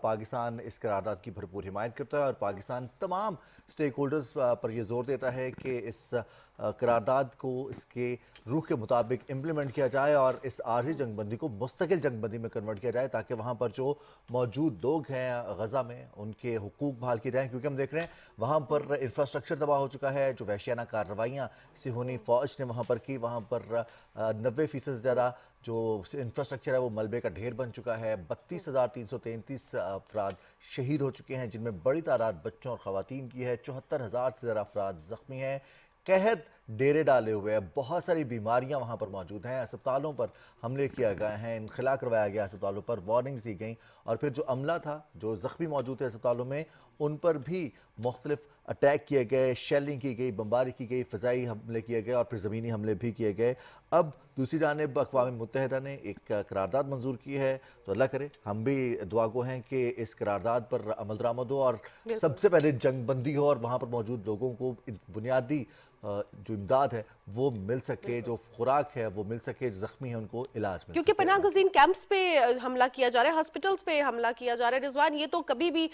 پاکستان اس قرارداد کی بھرپور حمایت کرتا ہے اور پاکستان تمام سٹیک ہولڈرز پر یہ زور دیتا ہے کہ اس قرارداد کو اس کے روح کے مطابق امپلیمنٹ کیا جائے اور اس عارضی جنگ بندی کو مستقل جنگ بندی میں کنورٹ کیا جائے تاکہ وہاں پر جو موجود لوگ ہیں غزہ میں ان کے حقوق بحال کیے جائیں، کیونکہ ہم دیکھ رہے ہیں وہاں پر انفراسٹرکچر تباہ ہو چکا ہے، جو وحشیانہ کارروائیاں صہیونی فوج نے وہاں پر کی، وہاں پر 90% سے زیادہ جو انفراسٹرکچر ہے وہ ملبے کا ڈھیر بن چکا ہے، 32,333 افراد شہید ہو چکے ہیں جن میں بڑی تعداد بچوں اور خواتین کی ہے، 74,000 سے زیادہ افراد زخمی ہیں، قحط ڈیرے ڈالے ہوئے ہیں، بہت ساری بیماریاں وہاں پر موجود ہیں، اسپتالوں پر حملے کیا گئے ہیں، انخلا کروایا گیا اسپتالوں پر، وارننگز دی گئیں، اور پھر جو عملہ تھا جو زخمی موجود ہے اسپتالوں میں ان پر بھی مختلف اٹیک کیے گئے، شیلنگ کی گئی، بمباری کی گئی، فضائی حملے کیے گئے اور پھر زمینی حملے بھی کیے گئے۔ اب دوسری جانب اقوام متحدہ نے ایک قرارداد منظور کی ہے، تو اللہ کرے ہم بھی دعا گو ہیں کہ اس قرارداد پر عمل درآمد ہو اور سب سے پہلے جنگ بندی ہو اور وہاں پر موجود لوگوں کو بنیادی جو امداد ہے وہ مل سکے، جو خوراک ہے وہ مل سکے، جو زخمی ہیں ان کو علاج مل کیونکہ سکے۔ پناہ گزین کیمپس پہ حملہ کیا جا رہا ہے، ہاسپٹلز پہ حملہ کیا جا رہا ہے۔ رضوان، یہ تو کبھی بھی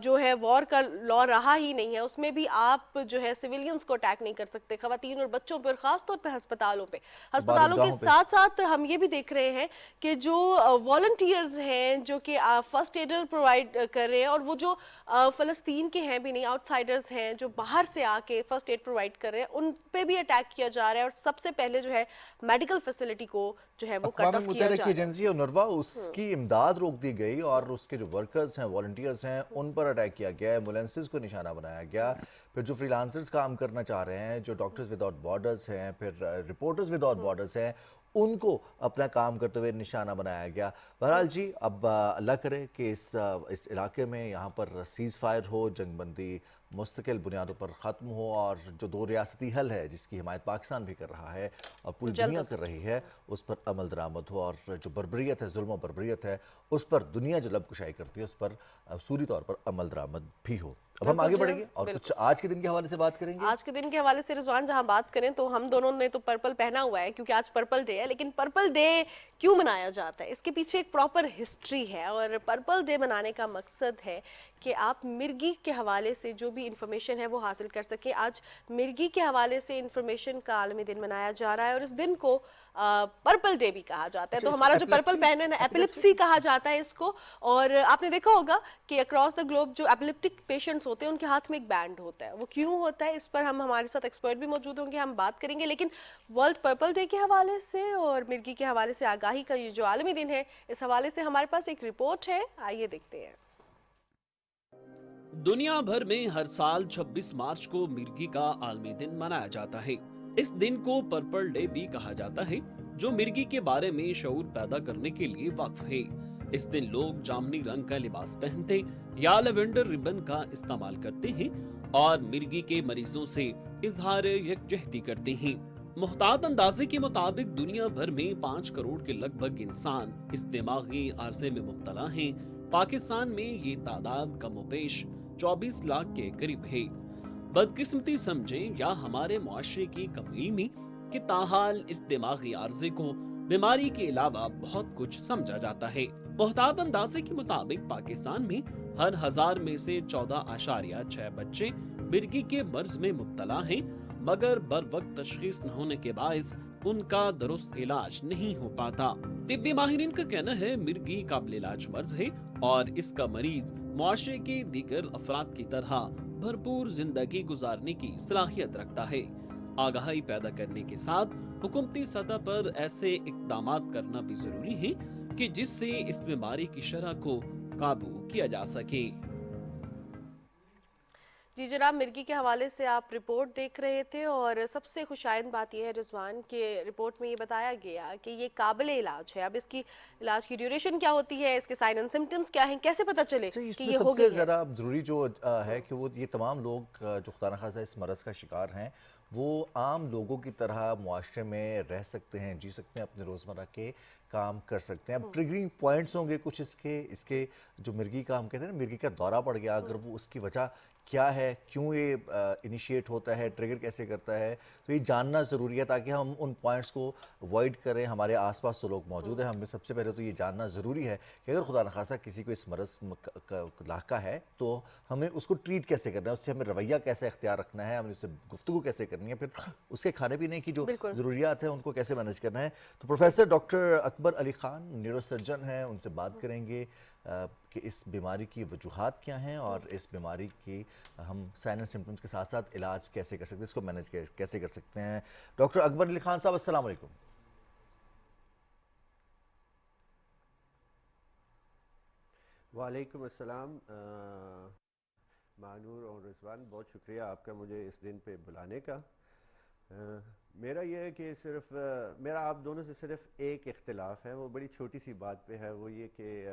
جو ہے وار کا لا رہا ہی نہیں ہے، اس میں بھی آپ جو ہے سیویلینز کو اٹیک نہیں کر سکتے، خواتین اور بچوں پہ، اور خاص طور پہ ہسپتالوں پہ۔ ہسپتالوں کے عبادتگاہوں پہ۔ ساتھ ساتھ ہم یہ بھی دیکھ رہے ہیں کہ جو والنٹیئرز ہیں جو کہ فرسٹ ایڈر پرووائڈ کر رہے ہیں، اور وہ جو فلسطین کے ہیں بھی نہیں، آؤٹ سائڈرز ہیں جو باہر سے آ کے فرسٹ ایڈ پرووائڈ کر رہے ہیں، ان پہ بھی اٹیک کیا جا رہا ہے، اور سب سے پہلے جو ہے میڈیکل فیسلٹی کو جو ہے وہ کٹ اقوام آف کیا متحدہ جا کی رہا ہے۔ ایجنسی اونروا اس کی امداد روک دی گئی اور اس کے جو ورکرز ہیں، والنٹیئرز ہیں، ان پر اٹیک کیا گیا، ایمبولینسز کو نشانہ بنایا گیا، پھر جو فری لانسرز کام کرنا چاہ رہے ہیں، جو ڈاکٹرز وداؤٹ بارڈرز ہیں، پھر رپورٹرز وداؤٹ بارڈرز ہیں، ان کو اپنا کام کرتے ہوئے نشانہ بنایا گیا۔ بہرحال جی اب اللہ کرے کہ اس علاقے میں یہاں پر سیز فائر ہو، جنگ بندی مستقل بنیادوں پر ختم ہو اور جو دو ریاستی حل ہے جس کی حمایت پاکستان بھی کر رہا ہے اور پوری جلد دنیا از کر رہی ہے، اس پر عمل درآمد ہو اور جو بربریت ہے، ظلم و بربریت ہے، اس پر دنیا جو لب کشائی کرتی ہے اس پر اصولی طور پر عمل درآمد بھی ہو۔ اب ہم آگے بڑھیں گے اور کچھ آج کے دن کے حوالے سے بات کریں گے۔ آج کے دن کے حوالے سے رضوان جہاں بات کریں تو ہم دونوں نے تو پرپل پہنا ہوا ہے کیونکہ آج پرپل ڈے ہے، لیکن پرپل ڈے کیوں منایا جاتا ہے اس کے پیچھے ایک پراپر ہسٹری ہے، اور پرپل ڈے منانے کا مقصد ہے کہ آپ مرگی کے حوالے سے جو بھی انفارمیشن ہے وہ حاصل کر سکیں۔ آج مرگی کے حوالے سے انفارمیشن کا عالمی دن منایا جا رہا ہے اور اس دن کو پرپل ڈے بھی کہا جاتا ہے۔ تو ہمارا جو پرپل پہنے نا ایپیلیپسی کہا جاتا ہے اس کو، اور آپ نے دیکھا ہوگا کہ اکراس دا گلوب جو ایپیلیپٹک پیشنٹس ہوتے ہیں ان کے ہاتھ میں ایک بینڈ ہوتا ہے، وہ کیوں ہوتا ہے اس پر ہمارے ساتھ ایکسپرٹ بھی موجود ہوں گے، ہم بات کریں گے۔ لیکن ورلڈ پرپل ڈے کے حوالے سے اور مرگی کے حوالے سے آگاہی کا یہ جو عالمی دن ہے، اس حوالے سے ہمارے پاس ایک رپورٹ ہے، آئیے دیکھتے ہیں۔ دنیا بھر میں ہر سال 26 مارچ کو مرگی کا عالمی دن منایا جاتا ہے۔ اس دن کو پرپل ڈے بھی کہا جاتا ہے جو مرگی کے بارے میں شعور پیدا کرنے کے لیے وقف ہے۔ اس دن لوگ جامنی رنگ کا لباس پہنتے یا لیونڈر ربن کا استعمال کرتے ہیں اور مرگی کے مریضوں سے اظہار یکجہتی کرتے ہیں۔ محتاط اندازے کے مطابق دنیا بھر میں 5 کروڑ کے لگ بھگ انسان اس دماغی عارضے میں مبتلا ہیں۔ پاکستان میں یہ تعداد کم و بیش 24 لاکھ کے قریب ہے۔ بدقسمتی سمجھیں یا ہمارے معاشرے کی کمی میں کہ تاحال اس دماغی عارضے کو بیماری کے علاوہ بہت کچھ سمجھا جاتا ہے۔ محتاط اندازے کے مطابق پاکستان میں ہر 1000 میں سے 14.6 بچے مرگی کے مرض میں مبتلا ہیں، مگر بر وقت تشخیص نہ ہونے کے باعث ان کا درست علاج نہیں ہو پاتا۔ طبی ماہرین کا کہنا ہے مرگی قابل علاج مرض ہے اور اس کا مریض معاشرے کے دیگر افراد کی طرح بھرپور زندگی گزارنے کی صلاحیت رکھتا ہے۔ آگاہی پیدا کرنے کے ساتھ حکومتی سطح پر ایسے اقدامات کرنا بھی ضروری ہے کہ جس سے اس بیماری کی شرح کو قابو کیا جا سکے۔ جی جناب، مرگی کے حوالے سے آپ رپورٹ دیکھ رہے تھے، اور سب سے خوشائند بات یہ ہے رضوان کہ رپورٹ میں یہ بتایا گیا کہ یہ قابل علاج ہے۔ اب اس کی علاج کی ڈیوریشن کیا ہوتی ہے، اس کے سائن اینڈ سمپٹمز کیا ہیں، کیسے پتہ چلے کہ یہ ہو گئی ہے؟ سب سے زیادہ ضروری جو ہے کہ وہ یہ تمام لوگ جو خدا نخواستہ اس مرض کا شکار ہیں وہ عام لوگوں کی طرح معاشرے میں رہ سکتے ہیں، جی سکتے ہیں، اپنے روزمرہ کے کام کر سکتے ہیں. اب ٹریگرنگ پوائنٹس ہوں گے کچھ اس کے جو مرگی کا ہم کہتے ہیں نا مرگی کا دورہ پڑ گیا, اگر وہ اس کی وجہ کیا ہے, کیوں یہ انیشیٹ ہوتا ہے, ٹریگر کیسے کرتا ہے, تو یہ جاننا ضروری ہے تاکہ ہم ان پوائنٹس کو اوائڈ کریں. ہمارے آس پاس جو لوگ موجود ہیں ہمیں سب سے پہلے تو یہ جاننا ضروری ہے کہ اگر خدا نخواستہ کسی کو اس مرض لاحقہ ہے تو ہمیں اس کو ٹریٹ کیسے کرنا ہے, اس سے ہمیں رویہ کیسے اختیار رکھنا ہے, ہمیں اس سے گفتگو کیسے کرنی ہے, پھر اس کے کھانے پینے کی جو ضروریات ہیں ان کو کیسے مینیج کرنا ہے. تو پروفیسر ڈاکٹر اکبر علی خان نیورو سرجن ہیں, ان سے بات کریں گے کہ اس بیماری کی وجوہات کیا ہیں اور اس بیماری کی ہم سائن اینڈ سمپٹمز کے ساتھ ساتھ علاج کیسے کر سکتے ہیں, اس کو مینیج کیسے کر سکتے ہیں. ڈاکٹر اکبر علی خان صاحب السلام علیکم. وعلیکم السلام. مانور اور رضوان, بہت شکریہ آپ کا مجھے اس دن پہ بلانے کا. میرا یہ ہے کہ صرف میرا آپ دونوں سے صرف ایک اختلاف ہے, وہ بڑی چھوٹی سی بات پہ ہے, وہ یہ کہ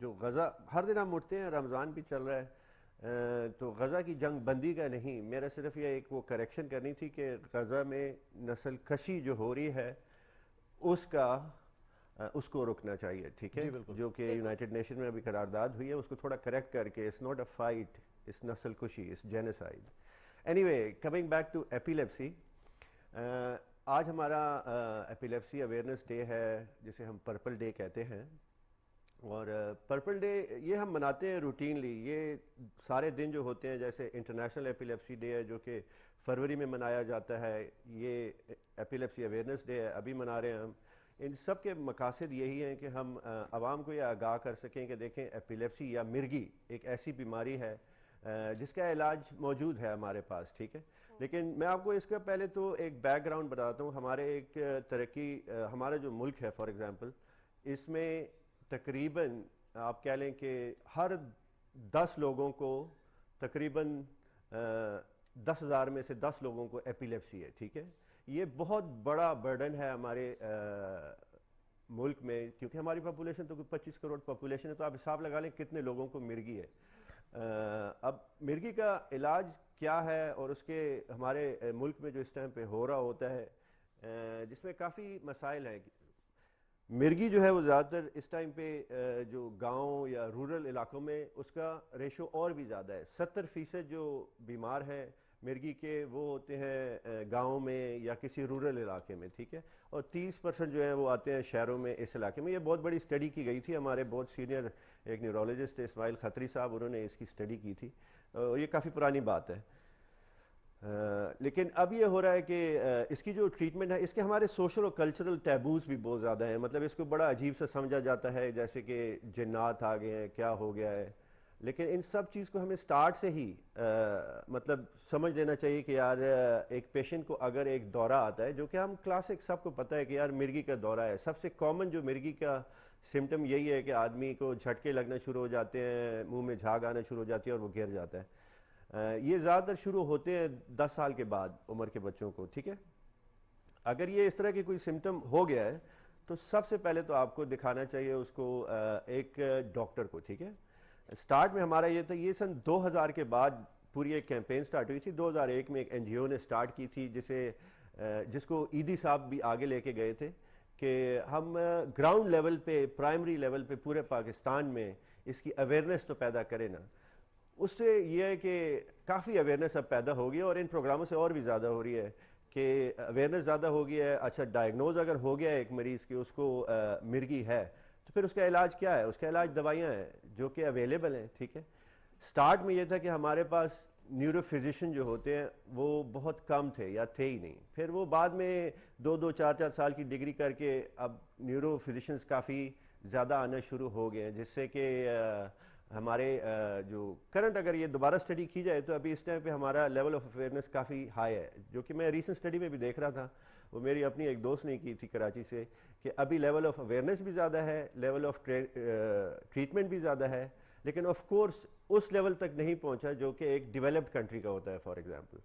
جو غزہ ہر دن ہم اٹھتے ہیں, رمضان بھی چل رہا ہے تو غزہ کی جنگ بندی کا نہیں, میرا صرف یہ ایک وہ کریکشن کرنی تھی کہ غزہ میں نسل کشی جو ہو رہی ہے اس کو رکنا چاہیے, ٹھیک ہے, جو کہ یونائٹڈ نیشن میں ابھی قرارداد ہوئی ہے, اس کو تھوڑا کریکٹ کر کے it's not a fight, it's نسل کشی, it's genocide. Anyway, coming back to epilepsy, آج ہمارا ایپیلیپسی اویئرنیس ڈے ہے جسے ہم پرپل ڈے کہتے ہیں. اور پرپل ڈے یہ ہم مناتے ہیں روٹینلی. یہ سارے دن جو ہوتے ہیں, جیسے انٹرنیشنل ایپیلیپسی ڈے ہے جو کہ فروری میں منایا جاتا ہے, یہ ایپیلیپسی اویئرنیس ڈے ہے ابھی منا رہے ہیں ہم. ان سب کے مقاصد یہی ہیں کہ ہم عوام کو یہ آگاہ کر سکیں کہ دیکھیں ایپیلیپسی یا مرگی ایک ایسی بیماری ہے جس کا علاج موجود ہے ہمارے پاس, ٹھیک ہے. لیکن میں آپ کو اس کا پہلے تو ایک بیک گراؤنڈ بتاتا ہوں. ہمارے ایک ترقی, ہمارا جو ملک ہے فار ایگزامپل, اس میں تقریباً آپ کہہ لیں کہ ہر 10 لوگوں کو تقریباً 10,000 میں سے 10 لوگوں کو ایپیلیپسی ہے, ٹھیک ہے. یہ بہت بڑا برڈن ہے ہمارے ملک میں, کیونکہ ہماری پاپولیشن تو کوئی 25 کروڑ پاپولیشن ہے, تو آپ حساب لگا لیں کتنے لوگوں کو مرگی ہے. اب مرگی کا علاج کیا ہے اور اس کے ہمارے ملک میں جو اس ٹائم پہ ہو رہا ہوتا ہے جس میں کافی مسائل ہیں. مرگی جو ہے وہ زیادہ تر اس ٹائم پہ جو گاؤں یا رورل علاقوں میں اس کا ریشو اور بھی زیادہ ہے. 70% جو بیمار ہیں مرگی کے وہ ہوتے ہیں گاؤں میں یا کسی رورل علاقے میں, ٹھیک ہے, اور 30% جو ہیں وہ آتے ہیں شہروں میں اس علاقے میں. یہ بہت بڑی اسٹڈی کی گئی تھی, ہمارے بہت سینئر ایک نیورولوجسٹ اسماعیل خطری صاحب, انہوں نے اس کی اسٹڈی کی تھی. یہ کافی پرانی بات ہے. لیکن اب یہ ہو رہا ہے کہ اس کی جو ٹریٹمنٹ ہے, اس کے ہمارے سوشل اور کلچرل ٹیبوز بھی بہت زیادہ ہیں. مطلب اس کو بڑا عجیب سے سمجھا جاتا ہے جیسے کہ جنات آ گئے ہیں, کیا ہو گیا ہے. لیکن ان سب چیز کو ہمیں سٹارٹ سے ہی مطلب سمجھ لینا چاہیے کہ یار ایک پیشنٹ کو اگر ایک دورہ آتا ہے, جو کہ ہم کلاسک سب کو پتہ ہے کہ یار مرگی کا دورہ ہے, سب سے کامن جو مرگی کا سمٹم یہی ہے کہ آدمی کو جھٹکے لگنا شروع ہو جاتے ہیں, منہ میں جھاگ آنا شروع ہو جاتی ہے اور وہ گر جاتا ہے. یہ زیادہ تر شروع ہوتے ہیں 10 سال کے بعد عمر کے بچوں کو, ٹھیک ہے. اگر یہ اس طرح کی کوئی سمٹم ہو گیا ہے تو سب سے پہلے تو آپ کو دکھانا چاہیے اس کو ایک ڈاکٹر کو, ٹھیک ہے. سٹارٹ میں ہمارا یہ تھا, یہ سن 2000 کے بعد پوری ایک کیمپین سٹارٹ ہوئی تھی. 2001 میں ایک NGO نے سٹارٹ کی تھی جس کو ایدی صاحب بھی آگے لے کے گئے تھے کہ ہم گراؤنڈ لیول پہ, پرائمری لیول پہ پورے پاکستان میں اس کی اویئرنیس تو پیدا کریں نا. اس سے یہ ہے کہ کافی اویئرنیس اب پیدا ہو گئی ہے اور ان پروگراموں سے اور بھی زیادہ ہو رہی ہے کہ اویئرنیس زیادہ ہو گئی ہے. اچھا, ڈائگنوز اگر ہو گیا ہے ایک مریض کی, اس کو مرگی ہے, تو پھر اس کا علاج کیا ہے؟ اس کا علاج دوائیاں ہیں جو کہ اویلیبل ہیں, ٹھیک ہے. سٹارٹ میں یہ تھا کہ ہمارے پاس نیورو فزیشین جو ہوتے ہیں وہ بہت کم تھے یا تھے ہی نہیں. پھر وہ بعد میں 2-2, 4-4 سال کی ڈگری کر کے اب نیورو فزیشینز کافی زیادہ آنا شروع ہو گئے ہیں, جس سے کہ ہمارے جو کرنٹ اگر یہ دوبارہ اسٹڈی کی جائے تو ابھی اس ٹائم پہ ہمارا level of awareness coffee high ہے, جو کہ میں ریسنٹ اسٹڈی میں بھی دیکھ رہا تھا. وہ میری اپنی ایک دوست نے کی تھی کراچی سے, کہ ابھی لیول آف اویئرنیس بھی زیادہ ہے, لیول آف ٹریٹمنٹ بھی زیادہ ہے, لیکن آف کورس اس لیول تک نہیں پہنچا جو کہ ایک ڈیولپڈ کنٹری کا ہوتا ہے فار ایگزامپل.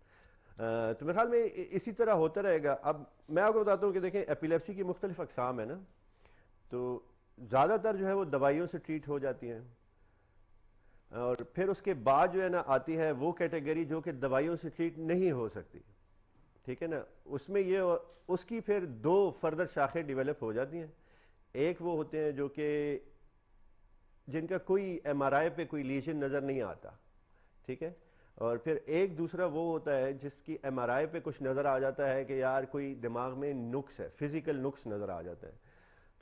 تو میرے خیال میں اسی طرح ہوتا رہے گا. اب میں آپ کو بتاتا ہوں کہ دیکھیں ایپیلیپسی کی مختلف اقسام ہیں نا, تو زیادہ تر جو ہے وہ دوائیوں سے ٹریٹ ہو جاتی ہیں, اور پھر اس کے بعد جو ہے نا آتی ہے وہ کیٹیگری جو کہ دوائیوں سے ٹریٹ نہیں ہو سکتی. ٹھیک ہے نا, اس میں یہ اس کی پھر 2 فردر شاخیں ڈیولپ ہو جاتی ہیں. ایک وہ ہوتے ہیں جو کہ جن کا کوئی ایم آر آئی پہ کوئی لیجن نظر نہیں آتا, ٹھیک ہے, اور پھر ایک دوسرا وہ ہوتا ہے جس کی ایم آر آئی پہ کچھ نظر آ جاتا ہے کہ یار کوئی دماغ میں نقص ہے, فزیکل نقص نظر آ جاتا ہے.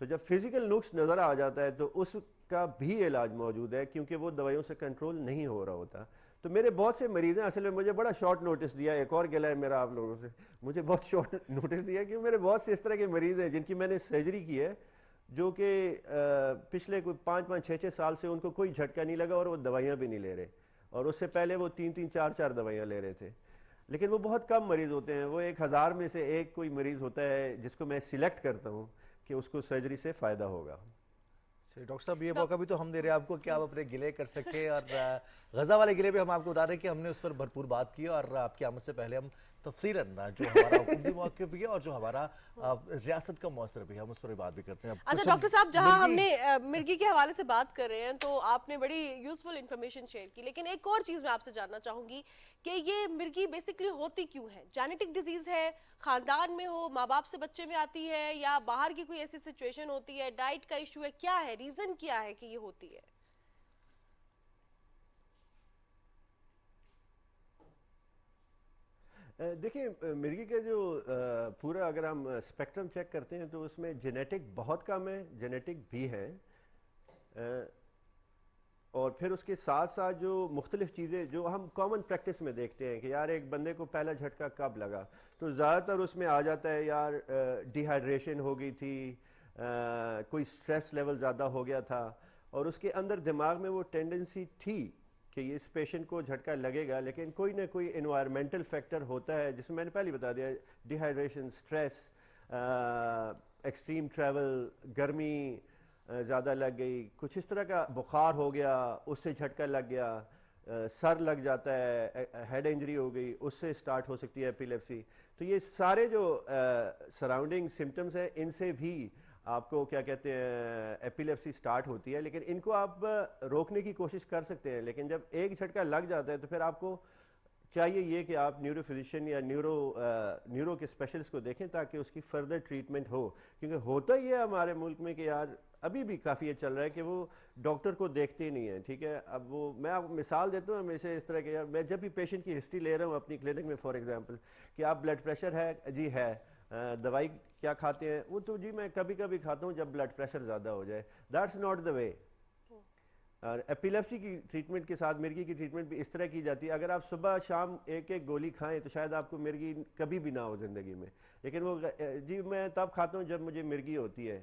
تو جب فزیکل نقص نظر آ جاتا ہے تو اس کا بھی علاج موجود ہے, کیونکہ وہ دوائیوں سے کنٹرول نہیں ہو رہا ہوتا. تو میرے بہت سے مریض ہیں, اصل میں مجھے بڑا شارٹ نوٹس دیا, ایک اور گلہ ہے میرا آپ لوگوں سے, مجھے بہت شارٹ نوٹس دیا کہ میرے بہت سے اس طرح کے مریض ہیں جن کی میں نے سرجری کی ہے, جو کہ پچھلے کوئی 5-6 سال سے ان کو کوئی جھٹکا نہیں لگا اور وہ دوائیاں بھی نہیں لے رہے, اور اس سے پہلے وہ 3-4 دوائیاں لے رہے تھے. لیکن وہ بہت کم مریض ہوتے ہیں, وہ 1000 میں سے ایک کوئی مریض ہوتا ہے جس کو میں سلیکٹ کرتا ہوں کہ اس کو سرجری سے فائدہ ہوگا. ڈاکٹر صاحب یہ موقع بھی تو ہم دے رہے ہیں آپ کو کہ آپ اپنے گلے کر سکیں, اور غزہ والے گلے بھی ہم آپ کو بتا رہے ہیں کہ ہم نے اس پر بھرپور بات کی, اور آپ کی آمد سے پہلے ہم تفصیلاً جو ہمارا حکومتی موقع بھی ہے اور جو ہمارا ریاست کا موثر بھی ہے ہم اس پر بھی بات بھی کرتے ہیں. اچھا ڈاکٹر صاحب, جہاں ہم نے مرغی کے حوالے سے بات کر رہے ہیں تو آپ نے بڑی یوزفل انفارمیشن شیئر کی, لیکن ایک اور چیز میں آپ سے جاننا چاہوں گی کہ یہ مرغی بیسکلی ہوتی کیوں ہے؟ جینیٹک ڈیزیز ہے, خاندان میں ہو, ماں باپ سے بچے میں آتی ہے, یا باہر کی کوئی ایسی سچویشن ہوتی ہے, ڈائٹ کا ایشو ہے, کیا ہے ریزن, کیا ہے کہ یہ ہوتی ہے؟ دیکھیں مرغی کا جو پورا اگر ہم اسپیکٹرم چیک کرتے ہیں تو اس میں جینیٹک بہت کم ہے, جینیٹک بھی ہے, اور پھر اس کے ساتھ ساتھ جو مختلف چیزیں جو ہم کامن پریکٹس میں دیکھتے ہیں کہ یار ایک بندے کو پہلا جھٹکا کب لگا, تو زیادہ تر اس میں آ جاتا ہے یار ڈی ہائیڈریشن ہو گئی تھی, کوئی سٹریس لیول زیادہ ہو گیا تھا, اور اس کے اندر دماغ میں وہ ٹینڈنسی تھی کہ اس پیشنٹ کو جھٹکا لگے گا, لیکن کوئی نہ کوئی انوائرمنٹل فیکٹر ہوتا ہے جس میں نے پہلے بتا دیا, D hydration, stress, extreme travel, گرمی زیادہ لگ گئی, کچھ اس طرح کا بخار ہو گیا اس سے جھٹکا لگ گیا, سر لگ جاتا ہے, ہیڈ انجری ہو گئی اس سے سٹارٹ ہو سکتی ہے ایپیلیپسی. تو یہ سارے جو سراؤنڈنگ سمٹمز ہیں ان سے بھی آپ کو کیا کہتے ہیں ایپیلیپسی سٹارٹ ہوتی ہے, لیکن ان کو آپ روکنے کی کوشش کر سکتے ہیں. لیکن جب ایک جھٹکا لگ جاتا ہے تو پھر آپ کو چاہیے یہ کہ آپ نیورو فزیشین یا نیورو کے اسپیشلسٹ کو دیکھیں تاکہ اس کی فردر ٹریٹمنٹ ہو, کیونکہ ہوتا ہی ہے ہمارے ملک میں کہ یار ابھی بھی کافی یہ چل رہا ہے کہ وہ ڈاکٹر کو دیکھتے ہی نہیں ہیں, ٹھیک ہے. اب وہ میں آپ کو مثال دیتا ہوں ہمیشہ اس طرح کے, یار میں جب بھی پیشنٹ کی ہسٹری لے رہا ہوں اپنی کلینک میں, فار ایگزامپل کہ آپ بلڈ پریشر ہے, جی ہے, دوائی کیا کھاتے ہیں, وہ تو جی میں کبھی کبھی کھاتا ہوں جب بلڈ پریشر زیادہ ہو جائے, دیٹس ناٹ دا وے. اور ایپیلیپسی کی ٹریٹمنٹ کے ساتھ مرغی کی ٹریٹمنٹ بھی اس طرح کی جاتی ہے, اگر آپ صبح شام ایک گولی کھائیں تو شاید آپ کو مرغی کبھی بھی نہ ہو زندگی میں, لیکن وہ جی میں تب کھاتا ہوں جب مجھے مرغی ہوتی ہے.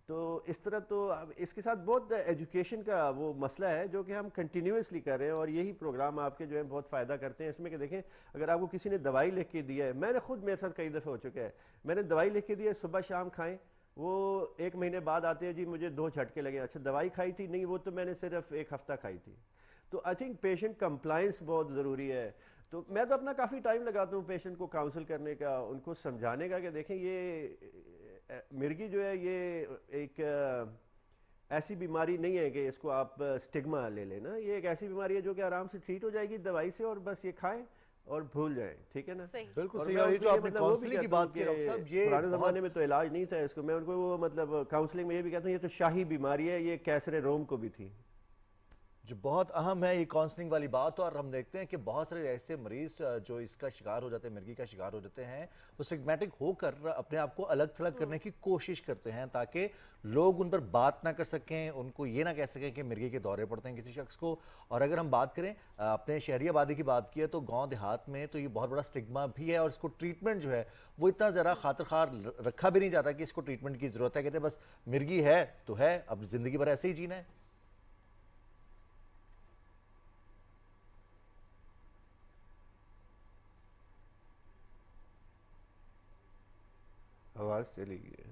تو اس طرح تو اس کے ساتھ بہت ایجوکیشن کا وہ مسئلہ ہے جو کہ ہم کنٹینیوسلی کر رہے ہیں, اور یہی پروگرام آپ کے جو ہیں بہت فائدہ کرتے ہیں اس میں کہ دیکھیں اگر آپ کو کسی نے دوائی لکھ کے دی ہے, میں نے خود میرے ساتھ کئی دفعہ ہو چکا ہے, میں نے دوائی لکھ کے دی ہے صبح شام کھائیں, وہ 1 مہینے بعد آتے ہیں جی مجھے 2 جھٹکے لگے, اچھا دوائی کھائی تھی, نہیں وہ تو میں نے صرف 1 ہفتہ کھائی تھی. تو آئی تھنک پیشنٹ کمپلائنس بہت ضروری ہے. تو میں تو اپنا کافی ٹائم لگاتا ہوں پیشنٹ کو کاؤنسل کرنے کا, ان کو سمجھانے کا کہ دیکھیں یہ مرغی جو ہے یہ ایک ایسی بیماری نہیں ہے کہ اس کو آپ سٹگما لے لیں نا, یہ ایک ایسی بیماری ہے جو کہ آرام سے ٹریٹ ہو جائے گی دوائی سے, اور بس یہ کھائیں اور بھول جائیں, ٹھیک ہے نا. بالکل صحیح. اور یہ جو آپ نے کاؤنسلنگ کی بات کی ڈاکٹر صاحب, یہ پرانے زمانے میں تو علاج نہیں تھا اس کو, میں ان کو وہ مطلب کاؤنسلنگ میں یہ بھی کہتا ہوں یہ تو شاہی بیماری ہے, یہ کیسر روم کو بھی تھی. جو بہت اہم ہے یہ کاؤنسلنگ والی بات, اور ہم دیکھتے ہیں کہ بہت سارے ایسے مریض جو اس کا شکار ہو جاتے ہیں, مرغی کا شکار ہو جاتے ہیں, وہ سگمیٹک ہو کر اپنے آپ کو الگ تھلگ کرنے کی کوشش کرتے ہیں تاکہ لوگ ان پر بات نہ کر سکیں, ان کو یہ نہ کہہ سکیں کہ مرغی کے دورے پڑتے ہیں کسی شخص کو. اور اگر ہم بات کریں اپنے شہری آبادی کی بات کی ہے تو گاؤں دیہات میں تو یہ بہت بڑا سٹگما بھی ہے, اور اس کو ٹریٹمنٹ جو ہے وہ اتنا ذرا خاطر خواہ رکھا بھی نہیں جاتا کہ اس کو ٹریٹمنٹ کی ضرورت ہے, کہتے ہیں بس مرغی ہے تو ہے, اب زندگی بھر ایسے ہی جینا ہے. آواز چلی گئی.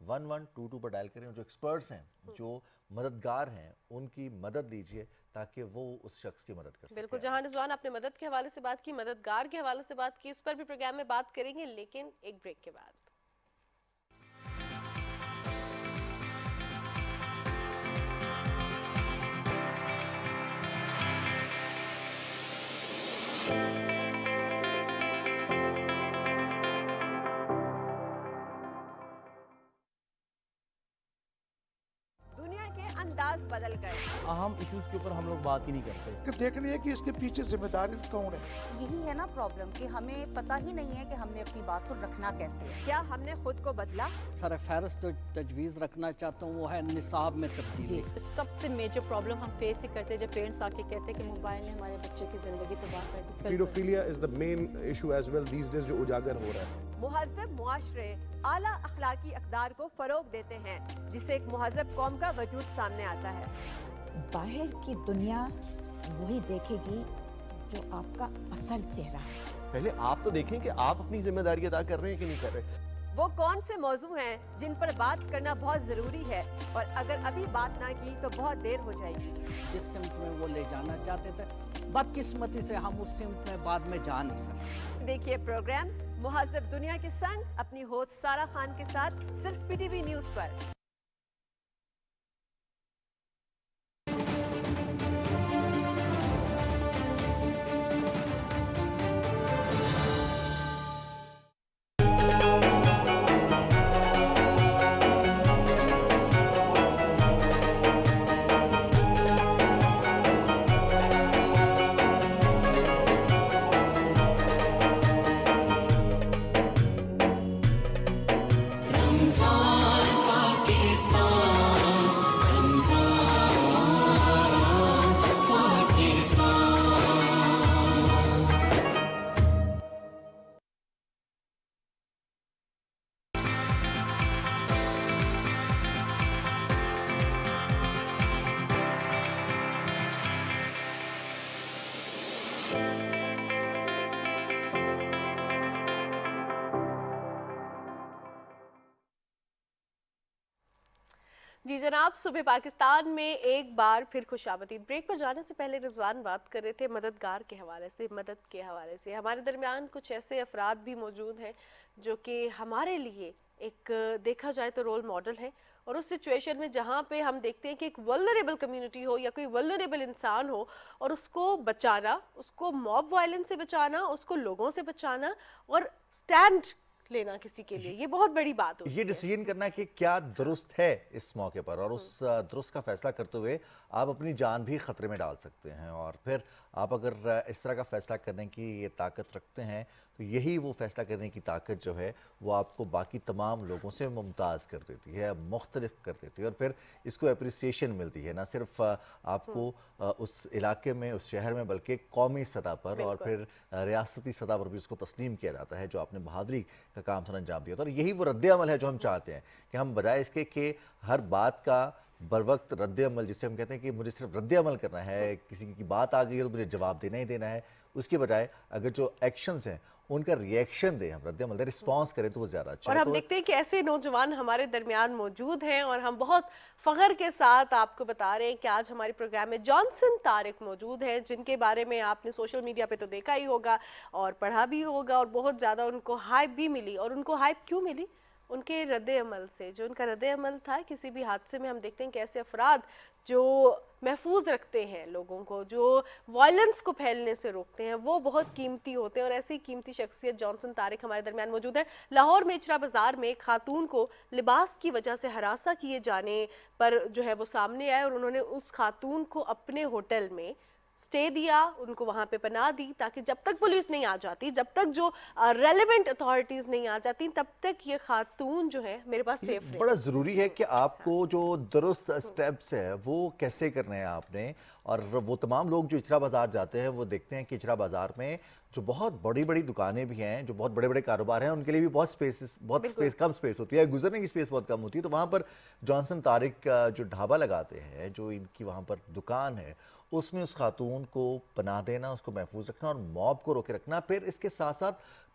1122 پر ڈائل کریں, جو ایکسپرٹس ہیں, جو مددگار ہیں, ان کی مدد لیجئے تاکہ وہ اس شخص کی مدد کر سکیں. بالکل جہاں رضوان آپ نے مدد کے حوالے سے بات کی, مددگار کے حوالے سے بات کی, اس پر بھی پروگرام میں بات کریں گے لیکن ایک بریک کے بعد. دنیا کے انداز بدل گئے, اہم ایشوز کے اوپر ہم لوگ بات ہی نہیں کرتے. کہ دیکھنی ہے کہ اس کے پیچھے ذمہ دار کون ہے. یہی ہے نا پرابلم کہ ہمیں پتہ ہی نہیں ہے کہ ہم نے اپنی بات کو رکھنا کیسے ہے. کیا ہم نے خود کو بدلا؟ سر فہرست جو تجویز رکھنا چاہتا ہوں وہ ہے نصاب میں تبدیلی. سب سے میجر پرابلم ہم فیس ہی کرتے ہیں جب پیرنٹس آ کے کہتے ہیں کہ موبائل نے ہمارے بچے کی زندگی تباہ کر دی. Paedophilia is the main issue as well these days جو اجاگر ہو رہا ہے. مہذب معاشرے اعلیٰ اخلاقی اقدار کو فروغ دیتے ہیں جس سے ایک مہذب قوم کا وجود سامنے آتا ہے. باہر کی دنیا وہی دیکھے گی جو آپ کا اصل چہرہ ہے. پہلے آپ تو دیکھیں کہ آپ اپنی ذمہ داری ادا کر رہے ہیں کہ نہیں کر رہے. وہ کون سے موضوع ہیں جن پر بات کرنا بہت ضروری ہے اور اگر ابھی بات نہ کی تو بہت دیر ہو جائے گی. جس سمت میں وہ لے جانا چاہتے تھے بدقسمتی سے ہم اس سمت میں بعد میں جا نہیں سکتے. دیکھیے پروگرام مہذب دنیا کے سنگ اپنی ہوسٹ سارا خان کے ساتھ صرف پی ٹی وی نیوز پر. جی جناب, صبح پاکستان میں ایک بار پھر خوش آمدید. بریک پر جانے سے پہلے رضوان بات کر رہے تھے مددگار کے حوالے سے, مدد کے حوالے سے. ہمارے درمیان کچھ ایسے افراد بھی موجود ہیں جو کہ ہمارے لیے ایک دیکھا جائے تو رول ماڈل ہے, اور اس سچویشن میں جہاں پہ ہم دیکھتے ہیں کہ ایک ولنریبل کمیونٹی ہو یا کوئی ولنریبل انسان ہو اور اس کو بچانا, اس کو موب وائلنس سے بچانا, اس کو لوگوں سے بچانا اور سٹینڈ لینا کسی کے لیے, یہ بہت بڑی بات ہوتی ہے. یہ ڈیسیجن کرنا کہ کیا درست ہے اس موقع پر, اور اس درست کا فیصلہ کرتے ہوئے آپ اپنی جان بھی خطرے میں ڈال سکتے ہیں. اور پھر آپ اگر اس طرح کا فیصلہ کرنے کی یہ طاقت رکھتے ہیں تو یہی وہ فیصلہ کرنے کی طاقت جو ہے وہ آپ کو باقی تمام لوگوں سے ممتاز کر دیتی ہے, مختلف کر دیتی ہے, اور پھر اس کو اپریسیشن ملتی ہے نہ صرف آپ کو اس علاقے میں, اس شہر میں, بلکہ قومی سطح پر اور پھر ریاستی سطح پر بھی اس کو تسلیم کیا جاتا ہے جو آپ نے بہادری کا کام سر انجام دیا تھا. اور یہی وہ رد عمل ہے جو ہم چاہتے ہیں کہ ہم بجائے اس کے کہ ہر بات کا بر وقت رد عمل, جس سے ہم کہتے ہیں کہ مجھے صرف رد عمل کرنا ہے, کسی کی بات آ گئی ہے تو مجھے جواب دینا ہی دینا ہے, اس کے بجائے اگر جو ایکشنز ہیں ان کا ریئیکشن دیں, ہم رد عمل دیں, رسپانس کریں تو وہ زیادہ اچھا ہے. اور ہم دیکھتے ہیں کہ ایسے نوجوان ہمارے درمیان موجود ہیں, اور ہم بہت فخر کے ساتھ آپ کو بتا رہے ہیں کہ آج ہمارے پروگرام میں جانسن طارق موجود ہیں, جن کے بارے میں آپ نے سوشل میڈیا پہ تو دیکھا ہی ہوگا اور پڑھا بھی ہوگا, اور بہت زیادہ ان کو ہائپ بھی ملی. اور ان کو ہائپ کیوں ملی؟ ان کے رد عمل سے. جو ان کا رد عمل تھا کسی بھی حادثے میں, ہم دیکھتے ہیں کہ ایسے افراد جو محفوظ رکھتے ہیں لوگوں کو, جو وائلنس کو پھیلنے سے روکتے ہیں, وہ بہت قیمتی ہوتے ہیں. اور ایسی قیمتی شخصیت جانسن طارق ہمارے درمیان موجود ہے. لاہور میں اچرا بازار میں ایک خاتون کو لباس کی وجہ سے ہراساں کیے جانے پر جو ہے وہ سامنے آئے, اور انہوں نے اس خاتون کو اپنے ہوٹل میں سٹے دیا, ان کو وہاں پہ پناہ دی تاکہ جب تک پولیس نہیں آ جاتی, جب تک جو ریلیونٹ اتھارٹیز نہیں آ جاتی, تب تک یہ خاتون جو ہے میرے پاس سیف رہے. بڑا ضروری ہے کہ آپ کو جو درست سٹیپس ہے وہ کیسے کرنے ہیں آپ نے. اور وہ تمام لوگ جو اچرا بازار جاتے ہیں وہ دیکھتے ہیں کہ اچرا بازار میں جو بہت بڑی بڑی دکانیں بھی ہیں, جو بہت بڑے بڑے کاروبار ہیں, ان کے لیے بھی بہت کم سپیس ہوتی ہے, گزرنے کی سپیس بہت کم ہوتی ہے. تو وہاں پر جانسن طارق جو ڈھابا لگاتے ہیں, جو ان کی وہاں پر دکان ہے, اس میں اس خاتون کو پناہ دینا, اس کو محفوظ رکھنا اور موب کو روکے رکھنا. پھر اس کے ساتھ ساتھ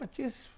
25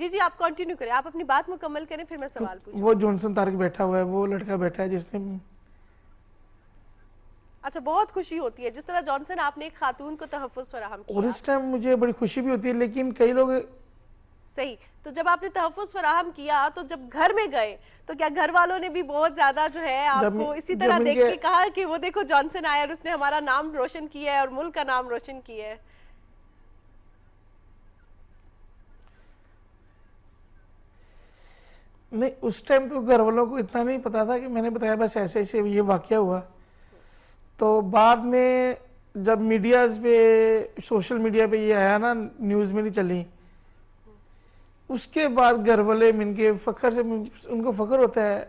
جی جی آپ کنٹینیو کریں, آپ اپنی بات مکمل کریں پھر میں سوال پوچھوں. وہ جانسن طارق بیٹھا ہوا ہے, وہ لڑکا بیٹھا ہے جس نے, اچھا بہت خوشی ہوتی ہے جس طرح جانسن آپ نے ایک خاتون کو تحفظ فراہم اور کیا. اس ٹائم مجھے بڑی خوشی بھی ہوتی ہے, لیکن کئی لوگ صحیح, تو جب آپ نے تحفظ فراہم کیا تو جب گھر میں گئے تو کیا گھر والوں نے بھی بہت زیادہ جو ہے آپ کو اسی طرح دیکھ کے کہا کہ وہ دیکھو جانسن آیا اور اس نے ہمارا نام روشن کیا ہے اور ملک کا نام روشن کیا ہے؟ نہیں, اس ٹائم تو گھر والوں کو اتنا نہیں پتا تھا, کہ میں نے بتایا بس ایسے ایسے یہ واقعہ ہوا. تو بعد میں جب میڈیاز پہ, سوشل میڈیا پہ یہ آیا نا, نیوز میں نہیں چلی, اس کے بعد گھر والے من کے فخر سے, ان کو فخر ہوتا ہے.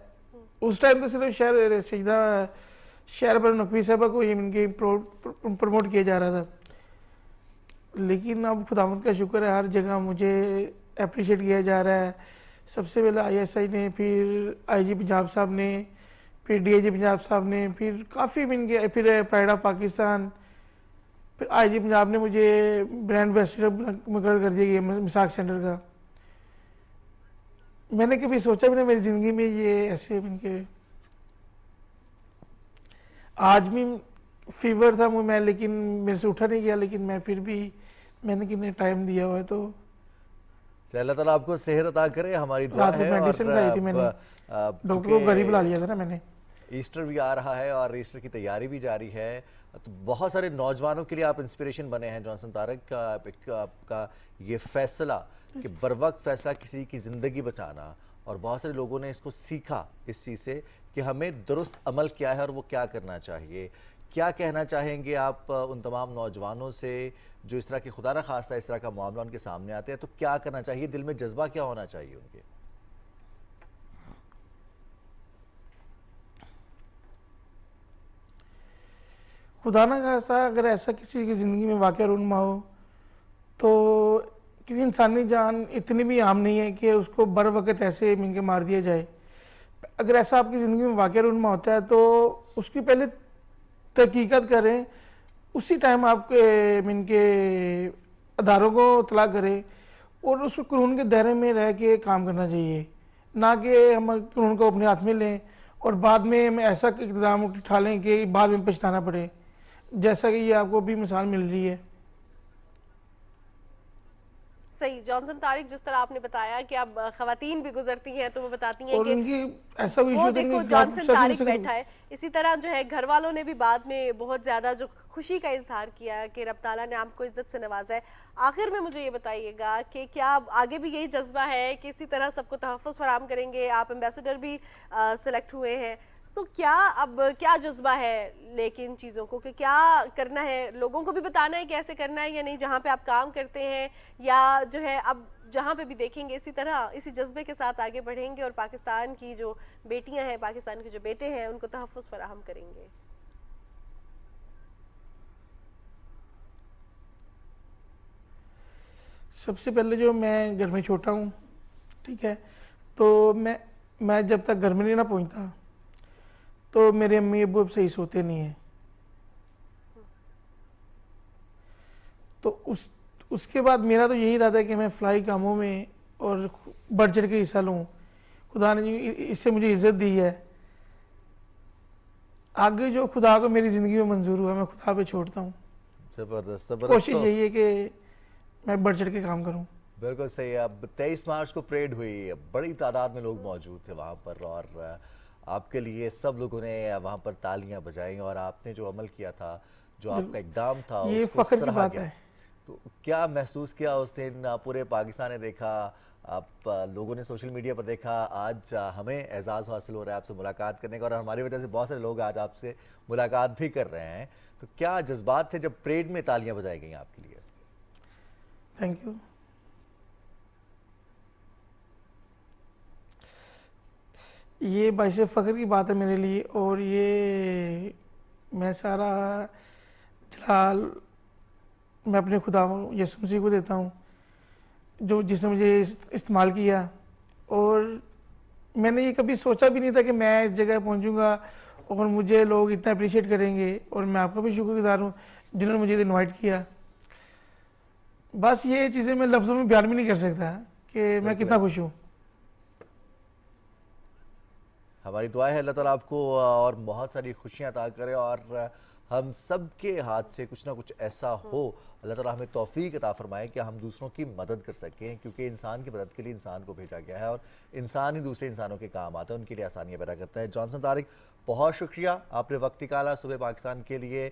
اس ٹائم تو صرف سیدہ شہر پر نقوی صاحبہ کو یہ من کے پروموٹ کیا جا رہا تھا, لیکن اب خداوند کا شکر ہے ہر جگہ مجھے اپریشیٹ کیا جا رہا ہے. سب سے پہلے ISI نے, پھر IG پنجاب صاحب نے, پھر DIG پنجاب صاحب نے, پھر کافی من کے, پھر پرائڈ آف پاکستان, پھر IG پنجاب نے مجھے برانڈ ایمبیسڈر مقرر کر دیا گیا مساق سینٹر کا. میں نے کبھی سوچا بھی نہیں میری زندگی میں یہ ایسے من کے, آج بھی فیور تھا میں, لیکن میرے سے اٹھا نہیں گیا, لیکن میں پھر بھی میں نے کتنے ٹائم دیا ہوا ہے. تو اللہ تعالیٰ آپ کو صحت عطا کرے, ہماری دعا ہے. میڈیسن کھائی تھی میں نے, ڈاکٹر کو گھر ہی بلا لیا تھا نا میں نے. ایسٹر بھی آ رہا ہے اور ایسٹر کی تیاری بھی جاری ہے, تو بہت سارے نوجوانوں کے لیے آپ انسپریشن بنے ہیں جانسن طارق. آپ کا یہ فیصلہ کہ بر وقت فیصلہ کسی کی زندگی بچانا, اور بہت سارے لوگوں نے اس کو سیکھا اس چیز سے کہ ہمیں درست عمل کیا ہے اور وہ کیا کرنا چاہیے. کیا کہنا چاہیں گے آپ ان تمام نوجوانوں سے جو اس طرح کی خدا نہ خواستہ اس طرح کا معاملہ ان کے سامنے آتے ہیں, تو کیا کرنا چاہیے, دل میں جذبہ کیا ہونا چاہیے ان کے؟ خدا نہ خواستہ اگر ایسا کسی کی زندگی میں واقعہ رونما ہو, تو کسی انسانی جان اتنی بھی عام نہیں ہے کہ اس کو بر وقت ایسے من کے مار دیا جائے. اگر ایسا آپ کی زندگی میں واقعہ رونما ہوتا ہے تو اس کی پہلے تحقیقات کریں, اسی ٹائم آپ کے من کے اداروں کو اطلاع کریں, اور اس کو قانون کے دائرے میں رہ کے کام کرنا چاہیے, نہ کہ ہم قانون کو اپنے ہاتھ میں لیں اور بعد میں ہم ایسا اقدام اٹھا لیں کہ بعد میں پچھتانا پڑے, جیسا کہ یہ آپ کو بھی مثال مل رہی ہے. صحیح, جانسن طارق جس طرح آپ نے بتایا کہ اب خواتین بھی گزرتی ہیں تو وہ بتاتی ہیں کہ ایسا وہ دیکھو جانسن طارق بیٹھا ہے. اسی طرح جو ہے گھر والوں نے بھی بعد میں بہت زیادہ جو خوشی کا اظہار کیا کہ رب تعالیٰ نے آپ کو عزت سے نوازا ہے. آخر میں مجھے یہ بتائیے گا کہ کیا آگے بھی یہی جذبہ ہے کہ اسی طرح سب کو تحفظ فراہم کریں گے؟ آپ ایمبیسڈر بھی سلیکٹ ہوئے ہیں, تو کیا اب کیا جذبہ ہے لے کے ان چیزوں کو, کہ کیا کرنا ہے, لوگوں کو بھی بتانا ہے کہ ایسے کرنا ہے یا نہیں جہاں پہ آپ کام کرتے ہیں, یا جو ہے اب جہاں پہ بھی دیکھیں گے اسی طرح اسی جذبے کے ساتھ آگے بڑھیں گے اور پاکستان کی جو بیٹیاں ہیں, پاکستان کے جو بیٹے ہیں, ان کو تحفظ فراہم کریں گے؟ سب سے پہلے جو میں گھر میں چھوٹا ہوں, ٹھیک ہے, تو میں جب تک گھر میں نہیں نہ پہنچتا تو میرے امی ابو اب صحیح سوتے نہیں ہیں. تو اس کے بعد میرا تو یہی ارادہ ہے کہ میں فلاحی کاموں میں اور بڑھ چڑھ کے حصہ لوں. خدا نے اس سے مجھے عزت دی ہے, آگے جو خدا کو میری زندگی میں منظور ہوا میں خدا پہ چھوڑتا ہوں. زبردست. کوشش یہی ہے کہ میں بڑھ چڑھ کے کام کروں. بالکل صحیح ہے. اب 23 مارچ کو پریڈ ہوئی, بڑی تعداد میں لوگ موجود تھے وہاں پر, اور آپ کے لیے سب لوگوں نے وہاں پر تالیاں بجائیں, اور آپ نے جو عمل کیا تھا, جو آپ کا اقدام تھا, یہ اس کو فخر کی سراہا بات گیا. ہے. تو کیا محسوس کیا اس دن؟ پورے پاکستان نے دیکھا, آپ لوگوں نے سوشل میڈیا پر دیکھا, آج ہمیں اعزاز حاصل ہو رہا ہے آپ سے ملاقات کرنے کا, اور ہماری وجہ سے بہت سارے لوگ آج آپ سے ملاقات بھی کر رہے ہیں. تو کیا جذبات تھے جب پریڈ میں تالیاں بجائی گئیں آپ کے لیے؟ Thank you. یہ باعث فخر کی بات ہے میرے لیے, اور یہ میں سارا جلال میں اپنے خدا یسوع مسیح کو دیتا ہوں, جس نے مجھے استعمال کیا. اور میں نے یہ کبھی سوچا بھی نہیں تھا کہ میں اس جگہ پہنچوں گا اور مجھے لوگ اتنا اپریشیٹ کریں گے, اور میں آپ کا بھی شکر گزار ہوں جنہوں نے مجھے انوائٹ کیا. بس یہ چیزیں میں لفظوں میں بیان بھی نہیں کر سکتا کہ میں کتنا خوش ہوں. ہماری دعا ہے اللہ تعالیٰ آپ کو اور بہت ساری خوشیاں عطا کرے اور ہم سب کے ہاتھ سے کچھ نہ کچھ ایسا ہو, اللہ تعالیٰ ہمیں توفیق عطا فرمائے کہ ہم دوسروں کی مدد کر سکیں, کیونکہ انسان کی مدد کے لیے انسان کو بھیجا گیا ہے اور انسان ہی دوسرے انسانوں کے کام آتا ہے, ان کے لیے آسانیاں پیدا کرتا ہے. جانسن طارق, بہت شکریہ, آپ نے وقت نکالا صبح پاکستان کے لیے,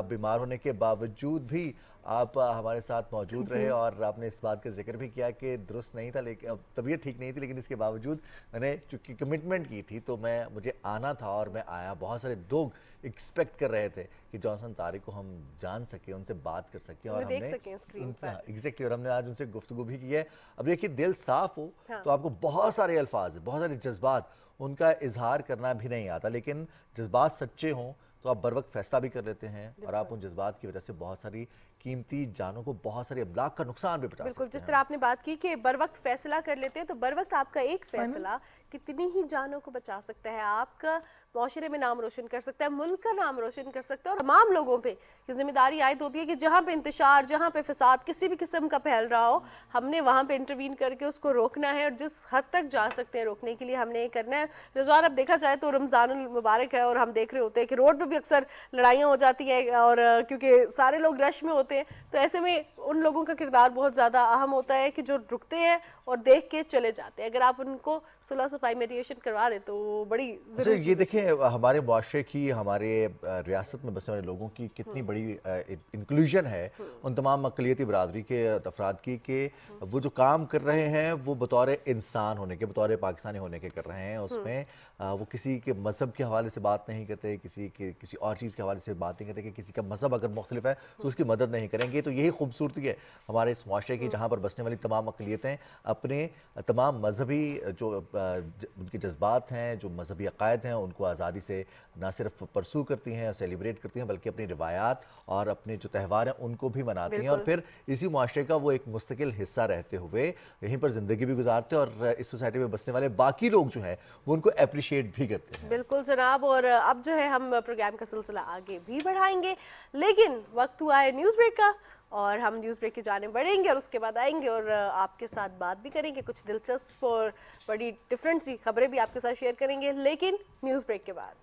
بیمار ہونے کے باوجود بھی آپ ہمارے ساتھ موجود رہے اور آپ نے اس بات کا ذکر بھی کیا کہ درست نہیں تھا, لیکن طبیعت ٹھیک نہیں تھی, لیکن اس کے باوجود میں نے چونکہ کمٹمنٹ کی تھی تو مجھے آنا تھا اور میں آیا. بہت سارے لوگ ایکسپیکٹ کر رہے تھے کہ جانسن طارق کو ہم جان سکیں, ان سے بات کر سکیں اور ہم نے ایگزیکٹلی, اور ہم نے آج ان سے گفتگو بھی کی ہے. اب دیکھیے دل صاف ہو تو آپ کو بہت سارے الفاظ, بہت سارے جذبات, ان کا اظہار کرنا بھی نہیں آتا, لیکن جذبات سچے ہوں تو آپ بر وقت فیصلہ بھی کر لیتے ہیں اور آپ ان جذبات کی وجہ سے بہت ساری قیمتی جانوں کو, بہت سارے املاک کا نقصان بھی بچا سکتے ہیں. بالکل, جس طرح آپ نے بات کی کہ بر وقت فیصلہ کر لیتے ہیں, تو بر وقت آپ کا ایک فیصلہ کتنی ہی جانوں کو بچا سکتا ہے, آپ کا معاشرے میں نام روشن کر سکتا ہے, ملک کا نام روشن کر سکتا ہے. اور تمام لوگوں پہ یہ ذمہ داری عائد ہوتی ہے کہ جہاں پہ انتشار, جہاں پہ فساد کسی بھی قسم کا پھیل رہا ہو, ہم نے وہاں پہ انٹروین کر کے اس کو روکنا ہے, اور جس حد تک جا سکتے ہیں روکنے کے لیے ہم نے یہ کرنا ہے. رضوان, اب دیکھا جائے تو رمضان المبارک ہے اور ہم دیکھ رہے ہوتے ہیں کہ روڈ پہ بھی اکثر لڑائیاں ہو جاتی ہیں, اور کیونکہ سارے لوگ رش میں ہوتے ہیں, تو ایسے میں ان لوگوں کا کردار بہت زیادہ اہم ہوتا ہے کہ جو رکتے ہیں اور دیکھ کے چلے جاتے ہیں. اگر آپ ان کو صلح صفائی میڈیشن کروا دیں تو بڑی ضروری یہ دیکھیں ہمارے معاشرے کی, ہمارے ریاست میں بسنے والے لوگوں کی کتنی بڑی انکلوژن ہے ان تمام اقلیتی برادری کے افراد کی, کہ وہ جو کام کر رہے ہیں وہ بطور انسان ہونے کے, بطور پاکستانی ہونے کے کر رہے ہیں. اس میں وہ کسی کے مذہب کے حوالے سے بات نہیں کرتے, کسی اور چیز کے حوالے سے بات نہیں کرتے, کہ کسی کا مذہب اگر مختلف ہے تو اس کی مدد نہیں کریں گے. تو یہی خوبصورتی ہے ہمارے اس معاشرے کی, جہاں پر بسنے والی تمام اقلیتیں اپنے تمام مذہبی جو ان کے جذبات ہیں, جو مذہبی عقائد ہیں, ان کو آزادی سے نہ صرف پرسو کرتی ہیں, سیلیبریٹ کرتی ہیں, بلکہ اپنی روایات اور اپنے جو تہوار ہیں ان کو بھی مناتی ہیں, اور پھر اسی معاشرے کا وہ ایک مستقل حصہ رہتے ہوئے یہیں پر زندگی بھی گزارتے ہیں, اور اس سوسائٹی میں بسنے والے باقی لوگ جو ہیں وہ ان کو اپریشیٹ بھی کرتے ہیں. بالکل جناب, اور اب جو ہے ہم پروگرام کا سلسلہ آگے بھی بڑھائیں گے, لیکن وقت ہوا ہے نیوز بریک کا, اور ہم نیوز بریک کی جانب بڑھیں گے اور اس کے بعد آئیں گے اور آپ کے ساتھ بات بھی کریں گے, کچھ دلچسپ اور بڑی ڈیفرنٹ سی خبریں بھی آپ کے ساتھ شیئر کریں گے, لیکن نیوز بریک کے بعد.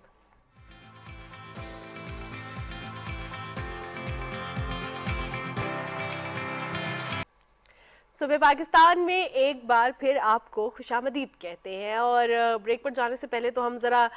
صبح پاکستان میں ایک بار پھر آپ کو خوش آمدید کہتے ہیں, اور بریک پر جانے سے پہلے تو ہم ذرا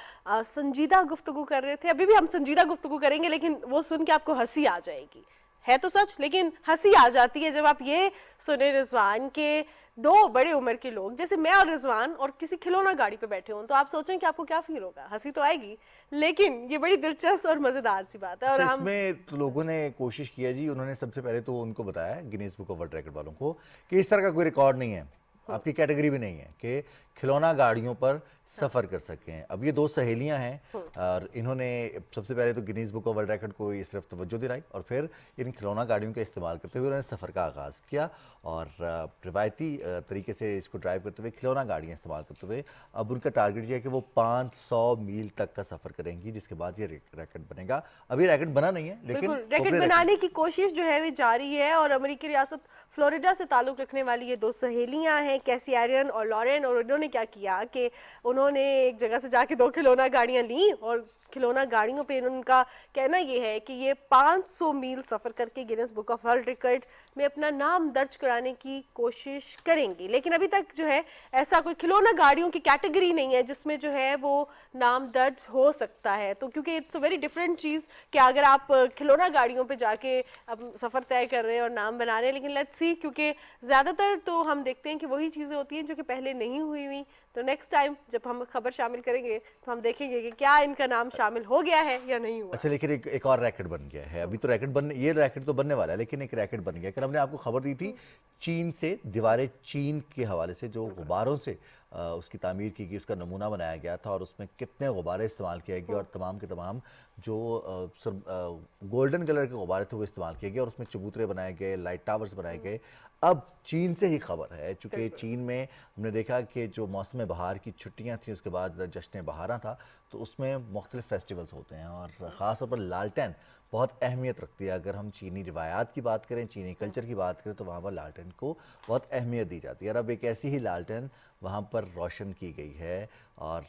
سنجیدہ گفتگو کر رہے تھے, ابھی بھی ہم سنجیدہ گفتگو کریں گے, لیکن وہ سن کے آپ کو ہنسی آ جائے گی. ہے تو سچ, لیکن ہنسی آ جاتی ہے جب آپ یہ سنیں رضوان کے دو بڑے عمر کے لوگ جیسے میں اور رضوان اور کسی کھلونا گاڑی پہ بیٹھے ہوں, تو آپ سوچیں کہ آپ کو کیا فیل ہوگا. ہنسی تو آئے گی, لیکن یہ بڑی دلچسپ اور مزیدار سی بات ہے. اور اس میں لوگوں نے کوشش کیا جی, انہوں نے سب سے پہلے تو ان کو بتایا Guinness book of world record والوں کو کہ اس طرح کا کوئی ریکارڈ نہیں ہے, آپ کی کیٹیگری بھی نہیں ہے کہ کھلونا گاڑیوں پر سفر کر سکیں. اب یہ دو سہیلیاں ہیں اور انہوں نے سب سے پہلے تو Guinness book of world record کو اس طرف توجہ دلائی, اور پھر ان کھلونا گاڑیوں کا استعمال کرتے ہوئے انہوں نے سفر کا آغاز کیا, اور روایتی طریقے سے اس کو ڈرائیو کرتے ہوئے, کھلونا گاڑیاں استعمال کرتے ہوئے اب ان کا ٹارگٹ یہ ہے کہ وہ 500 میل تک کا سفر کریں گی, جس کے بعد یہ ریکارڈ بنے گا. ابھی ریکارڈ بنا نہیں ہے, لیکن ریکارڈ بنانے کی کوشش جو ہے وہ جاری ہے. اور امریکی ریاست فلوریڈا سے تعلق رکھنے والی یہ دو سہیلیاں ہیں, کیسی ایرین اور لارین, اور انہوں نے کیا کیا کہ انہوں نے ایک جگہ سے جا کے 2 کھلونا گاڑیاں لیں, اور کھلونا گاڑیوں پہ ان کا کہنا یہ ہے کہ یہ 500 میل سفر کر کے Guinness book of world record میں اپنا نام درج کرانے کی کوشش کریں گی. لیکن ابھی تک جو ہے ایسا کوئی کھلونا گاڑیوں کی کیٹیگری نہیں ہے جس میں جو ہے وہ نام درج ہو سکتا ہے. تو کیونکہ اٹس اے ویری ڈفرینٹ چیز کہ اگر آپ کھلونا گاڑیوں پہ جا کے سفر طے کر رہے ہیں اور نام بنا رہے ہیں, لیکن لیٹس سی, کیونکہ زیادہ تر تو ہم دیکھتے ہیں کہ وہی چیزیں ہوتی ہیں جو کہ پہلے نہیں ہوئی. تو نیکسٹ ٹائم جب ہم خبر شامل کریں گے تو ہم دیکھیں گے کہ کیا ان کا نام شامل ہو گیا ہے یا نہیں ہوا. اچھا, لیکن ایک اور ریکارڈ بن گیا ہے. ابھی تو یہ ریکارڈ تو بننے والا ہے, لیکن ایک ریکارڈ بن گیا. کل ہم نے آپ کو خبر دی تھی چین سے, دیواریں چین کے حوالے سے جو غباروں سے اس کی تعمیر کی گئی, اس کا نمونہ بنایا گیا تھا, اور اس میں کتنے غبارے استعمال کیے گئے, اور تمام کے تمام جو گولڈن کلر کے غبارے تھے وہ استعمال کیے گئے, اور اس میں چبوترے بنائے گئے, لائٹ ٹاورز بنائے گئے. اب چین سے ہی خبر ہے, چونکہ چین میں ہم نے دیکھا کہ جو موسم بہار کی چھٹیاں تھیں, اس کے بعد جشن بہاراں تھا, تو اس میں مختلف فیسٹیولز ہوتے ہیں, اور خاص طور پر لالٹین بہت اہمیت رکھتی ہے. اگر ہم چینی روایات کی بات کریں, چینی کلچر کی بات کریں, تو وہاں پر لالٹین کو بہت اہمیت دی جاتی ہے. اور اب ایک ایسی ہی لالٹین وہاں پر روشن کی گئی ہے, اور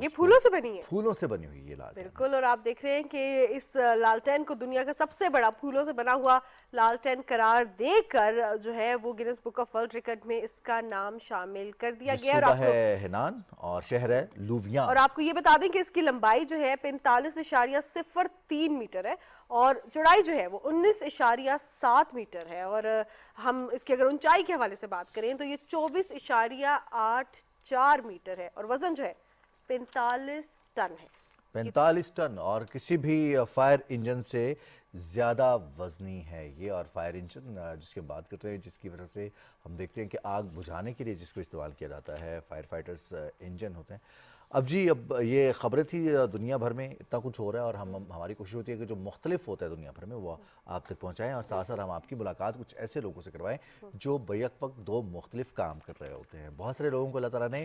یہ پھولوں سے بنی ہے, پھولوں سے بنی ہوئی یہ لالٹین. بالکل. اور آپ دیکھ رہے ہیں کہ اس لالٹین کو دنیا کا سب سے بڑا پھولوں سے بنا ہوا لالٹین قرار دے کر جو ہے وہ grains book of world record میں اس کا نام شامل کر دیا گیا. صوبہ ہے ہنان اور شہر ہے لوویان. اور آپ کو یہ بتا دیں کہ اس کی لمبائی جو ہے 45.03 میٹر ہے, اور چوڑائی جو ہے وہ 19.7 میٹر ہے. اور ہم اس کی اگر اونچائی کے حوالے سے بات کریں تو یہ 24.84 میٹر ہے, اور وزن جو ہے 45 ٹن ہے. 45 ٹن, اور کسی بھی فائر انجن سے زیادہ وزنی ہے یہ. اور فائر انجن جس کی بات کرتے ہیں, جس کی وجہ سے ہم دیکھتے ہیں کہ آگ بجھانے کے لیے جس کو استعمال کیا جاتا ہے, فائر فائٹرز انجن ہوتے ہیں. اب جی, اب یہ خبریں تھی دنیا بھر میں اتنا کچھ ہو رہا ہے, اور ہماری کوشش ہوتی ہے کہ جو مختلف ہوتا ہے دنیا بھر میں وہ آپ تک پہنچائیں, اور ساتھ ساتھ ہم آپ کی ملاقات کچھ ایسے لوگوں سے کروائیں جو بیک وقت دو مختلف کام کر رہے ہوتے ہیں. بہت سارے لوگوں کو اللہ تعالیٰ نے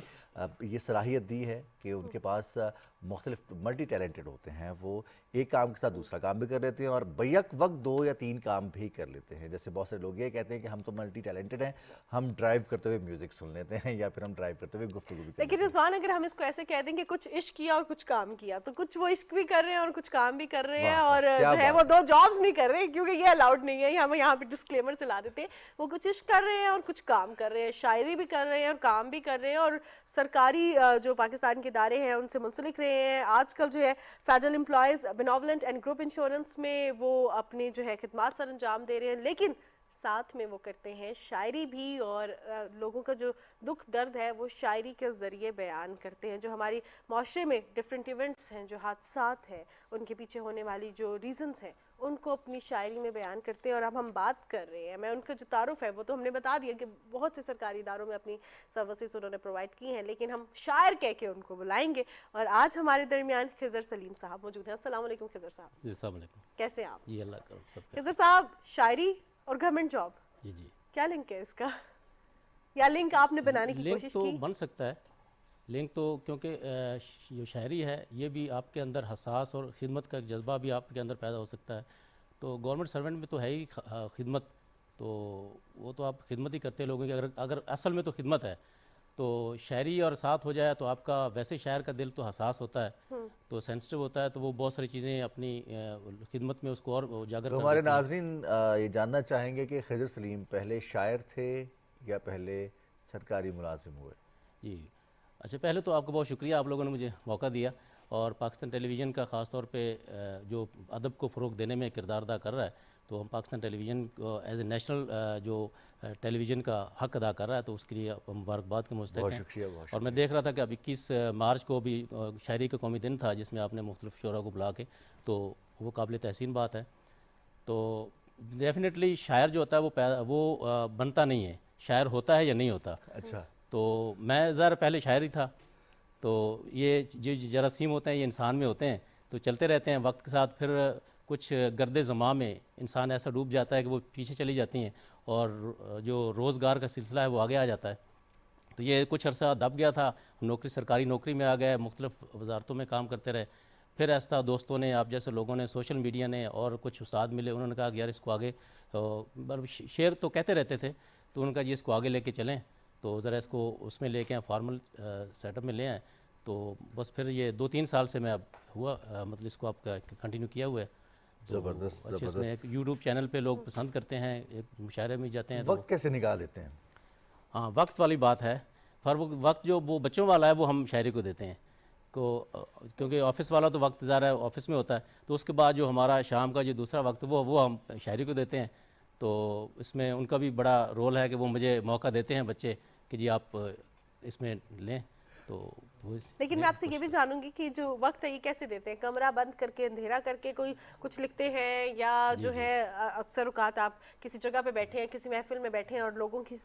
یہ صلاحیت دی ہے کہ ان کے پاس مختلف ملٹی ٹیلنٹڈ ہوتے ہیں, وہ ایک کام کے ساتھ دوسرا کام بھی کر لیتے ہیں, اور بیک وقت 2 یا 3 کام بھی کر لیتے ہیں. جیسے بہت سارے لوگ یہ کہتے ہیں کہ ہم تو ملٹی ٹیلنٹڈ ہیں, ہم ڈرائیو کرتے ہوئے میوزک سن لیتے ہیں, یا پھر ہم ڈرائیو کرتے ہوئے گفتگو بھی کرتے ہیں. لیکن رضوان, اگر ہم اس کو ایسے کہہ دیں کہ کچھ عشق کیا اور کچھ کام کیا, تو کچھ وہ عشق بھی کر رہے ہیں اور کچھ کام بھی کر رہے ہیں, اور جو ہے وہ 2 جابز نہیں کر رہے, کیونکہ یہ الاؤڈ نہیں ہے. ہم یہاں پہ ڈسکلیمر چلا دیتے ہیں. وہ کچھ عشق کر رہے ہیں اور کچھ کام کر رہے ہیں, شاعری بھی کر رہے ہیں اور کام بھی کر رہے ہیں, اور سرکاری جو پاکستان کے ادارے ہیں ان سے منسلک رہے ہیں. آج کل جو ہے federal employees benevolent and group insurance میں وہ اپنی جو ہے خدمات سر انجام دے رہے ہیں, لیکن ساتھ میں وہ کرتے ہیں شاعری بھی, اور لوگوں کا جو دکھ درد ہے وہ شاعری کے ذریعے بیان کرتے ہیں. جو ہماری معاشرے میں ڈفرینٹ ایونٹس ہیں, جو حادثات ہیں, ان کے پیچھے ہونے والی جو ریزنز ہیں, ان کو اپنی شاعری میں بیان کرتے ہیں. اور اب ہم بات کر رہے ہیں, میں ان کا جو تعارف ہے وہ تو ہم نے بتا دیا کہ بہت سے سرکاری اداروں میں اپنی سروسز انہوں نے پرووائڈ کی ہیں, لیکن ہم شاعر کہہ کے ان کو بلائیں گے. اور آج ہمارے درمیان خضر سلیم صاحب موجود ہیں. السلام علیکم خضر صاحب. جی السلام علیکم. کیسے ہیں آپ؟ جی اللہ کرم سب. خضر صاحب, شاعری اور گورنمنٹ جاب, جی جی کیا لنک ہے اس کا, یا لنک آپ نے بنانے کی کوشش کی؟ لنک تو بن سکتا ہے, لنک تو کیونکہ جو شاعری ہے یہ بھی آپ کے اندر حساس اور خدمت کا جذبہ بھی آپ کے اندر پیدا ہو سکتا ہے. تو گورنمنٹ سرونٹ میں تو ہے ہی خدمت, تو وہ تو آپ خدمت ہی کرتے ہیں لوگوں کی. اگر اصل میں تو خدمت ہے, تو شاعری اور ساتھ ہو جائے تو آپ کا ویسے شاعر کا دل تو حساس ہوتا ہے, تو سینسٹیو ہوتا ہے, تو وہ بہت ساری چیزیں اپنی خدمت میں اس کو اور اجاگر کر دیتے ہیں. ہمارے ناظرین یہ جاننا چاہیں گے کہ خضر سلیم پہلے شاعر تھے یا پہلے سرکاری ملازم ہوئے؟ جی اچھا, پہلے تو آپ کا بہت شکریہ, آپ لوگوں نے مجھے موقع دیا, اور پاکستان ٹیلی ویژن کا خاص طور پہ جو ادب کو فروغ دینے میں کردار ادا کر رہا ہے, تو ہم پاکستان ٹیلی ویژن کو ایز اے نیشنل جو ٹیلی ویژن کا حق ادا کر رہا ہے, تو اس کے لیے مبارکباد کے مستحق ہیں. اور میں دیکھ رہا تھا کہ اب 21 مارچ کو بھی شاعری کا قومی دن تھا, جس میں آپ نے مختلف شعراء کو بلا کے, تو وہ قابل تحسین بات ہے. تو ڈیفینیٹلی شاعر جو ہوتا ہے وہ بنتا نہیں ہے, شاعر ہوتا ہے یا نہیں ہوتا. اچھا, تو میں ظاہر پہلے شاعر ہی تھا, تو یہ جو جراثیم ہوتے ہیں یہ انسان میں ہوتے ہیں, تو چلتے رہتے ہیں وقت کے ساتھ. پھر کچھ گرد زماں میں انسان ایسا ڈوب جاتا ہے کہ وہ پیچھے چلی جاتی ہیں, اور جو روزگار کا سلسلہ ہے وہ آگے آ جاتا ہے. تو یہ کچھ عرصہ دب گیا تھا, سرکاری نوکری میں آ گئے, مختلف وزارتوں میں کام کرتے رہے. پھر ایسا دوستوں نے, آپ جیسے لوگوں نے, سوشل میڈیا نے, اور کچھ استاد ملے, انہوں نے کہا کہ یار اس کو آگے, شعر تو کہتے رہتے تھے, تو انہوں نے کہا جی اس کو آگے لے کے چلیں, تو ذرا اس کو اس میں لے کے فارمل سیٹ اپ میں لے آئیں. تو بس پھر یہ 2-3 سال سے میں اب ہوا, مطلب اس کو آپ کا کنٹینیو کیا ہوا ہے. زبردست. اس میں ایک یوٹیوب چینل پہ لوگ پسند کرتے ہیں, ایک مشاعرے میں جاتے ہیں. وقت کیسے نکال لیتے ہیں؟ ہاں وقت والی بات ہے. وقت جو وہ بچوں والا ہے وہ ہم شاعری کو دیتے ہیں, کیونکہ آفس والا تو وقت ظاہر ہے آفس میں ہوتا ہے, تو اس کے بعد جو ہمارا شام کا جو دوسرا وقت وہ ہم شاعری کو دیتے ہیں. تو اس میں ان کا بھی بڑا رول ہے کہ وہ مجھے موقع دیتے ہیں بچے کہ جی آپ اس میں لیں. تو لیکن میں آپ سے یہ بھی جانوں گی کہ جو وقت ہے یہ کیسے دیتے ہیں؟ کمرہ بند کر کے, اندھیرا کر کے کوئی کچھ لکھتے ہیں, یا جو ہے اکثر اوقات آپ کسی جگہ پہ بیٹھے ہیں, کسی محفل میں بیٹھے ہیں, اور لوگوں کی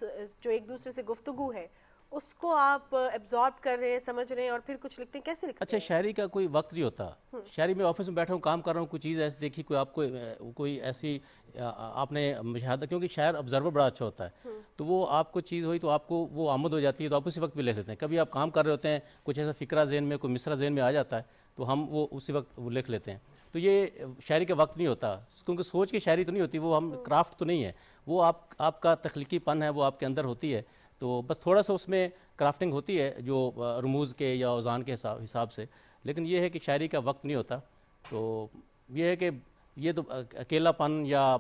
جو ایک دوسرے سے گفتگو ہے اس کو آپ ایبزارب کر رہے ہیں, سمجھ رہے ہیں, اور پھر کچھ لکھتے ہیں؟ کیسے لکھتے ہیں؟ اچھا, شاعری کا کوئی وقت نہیں ہوتا. شاعری میں آفس میں بیٹھا ہوں, کام کر رہا ہوں, کوئی چیز ایسی دیکھی, کوئی آپ کو کوئی ایسی آپ نے مشاہدہ, کیونکہ شاعر آبزرور بڑا اچھا ہوتا ہے, تو وہ آپ کو چیز ہوئی تو آپ کو وہ آمد ہو جاتی ہے, تو آپ اسی وقت بھی لکھ لیتے ہیں. کبھی آپ کام کر رہے ہوتے ہیں, کچھ ایسا فکرہ ذہن میں, کوئی مصرع ذہن میں آ جاتا ہے, تو ہم وہ اسی وقت وہ لکھ لیتے ہیں. تو یہ شاعری کا وقت نہیں ہوتا، کیونکہ سوچ کے شاعری تو نہیں ہوتی، وہ ہم کرافٹ تو نہیں ہے، وہ آپ کا تخلیقی پن ہے، وہ آپ کے اندر ہوتی ہے. تو بس تھوڑا سا اس میں کرافٹنگ ہوتی ہے جو رموز کے یا اوزان کے حساب سے، لیکن یہ ہے کہ شاعری کا وقت نہیں ہوتا. تو یہ ہے کہ یہ تو اکیلا پن یا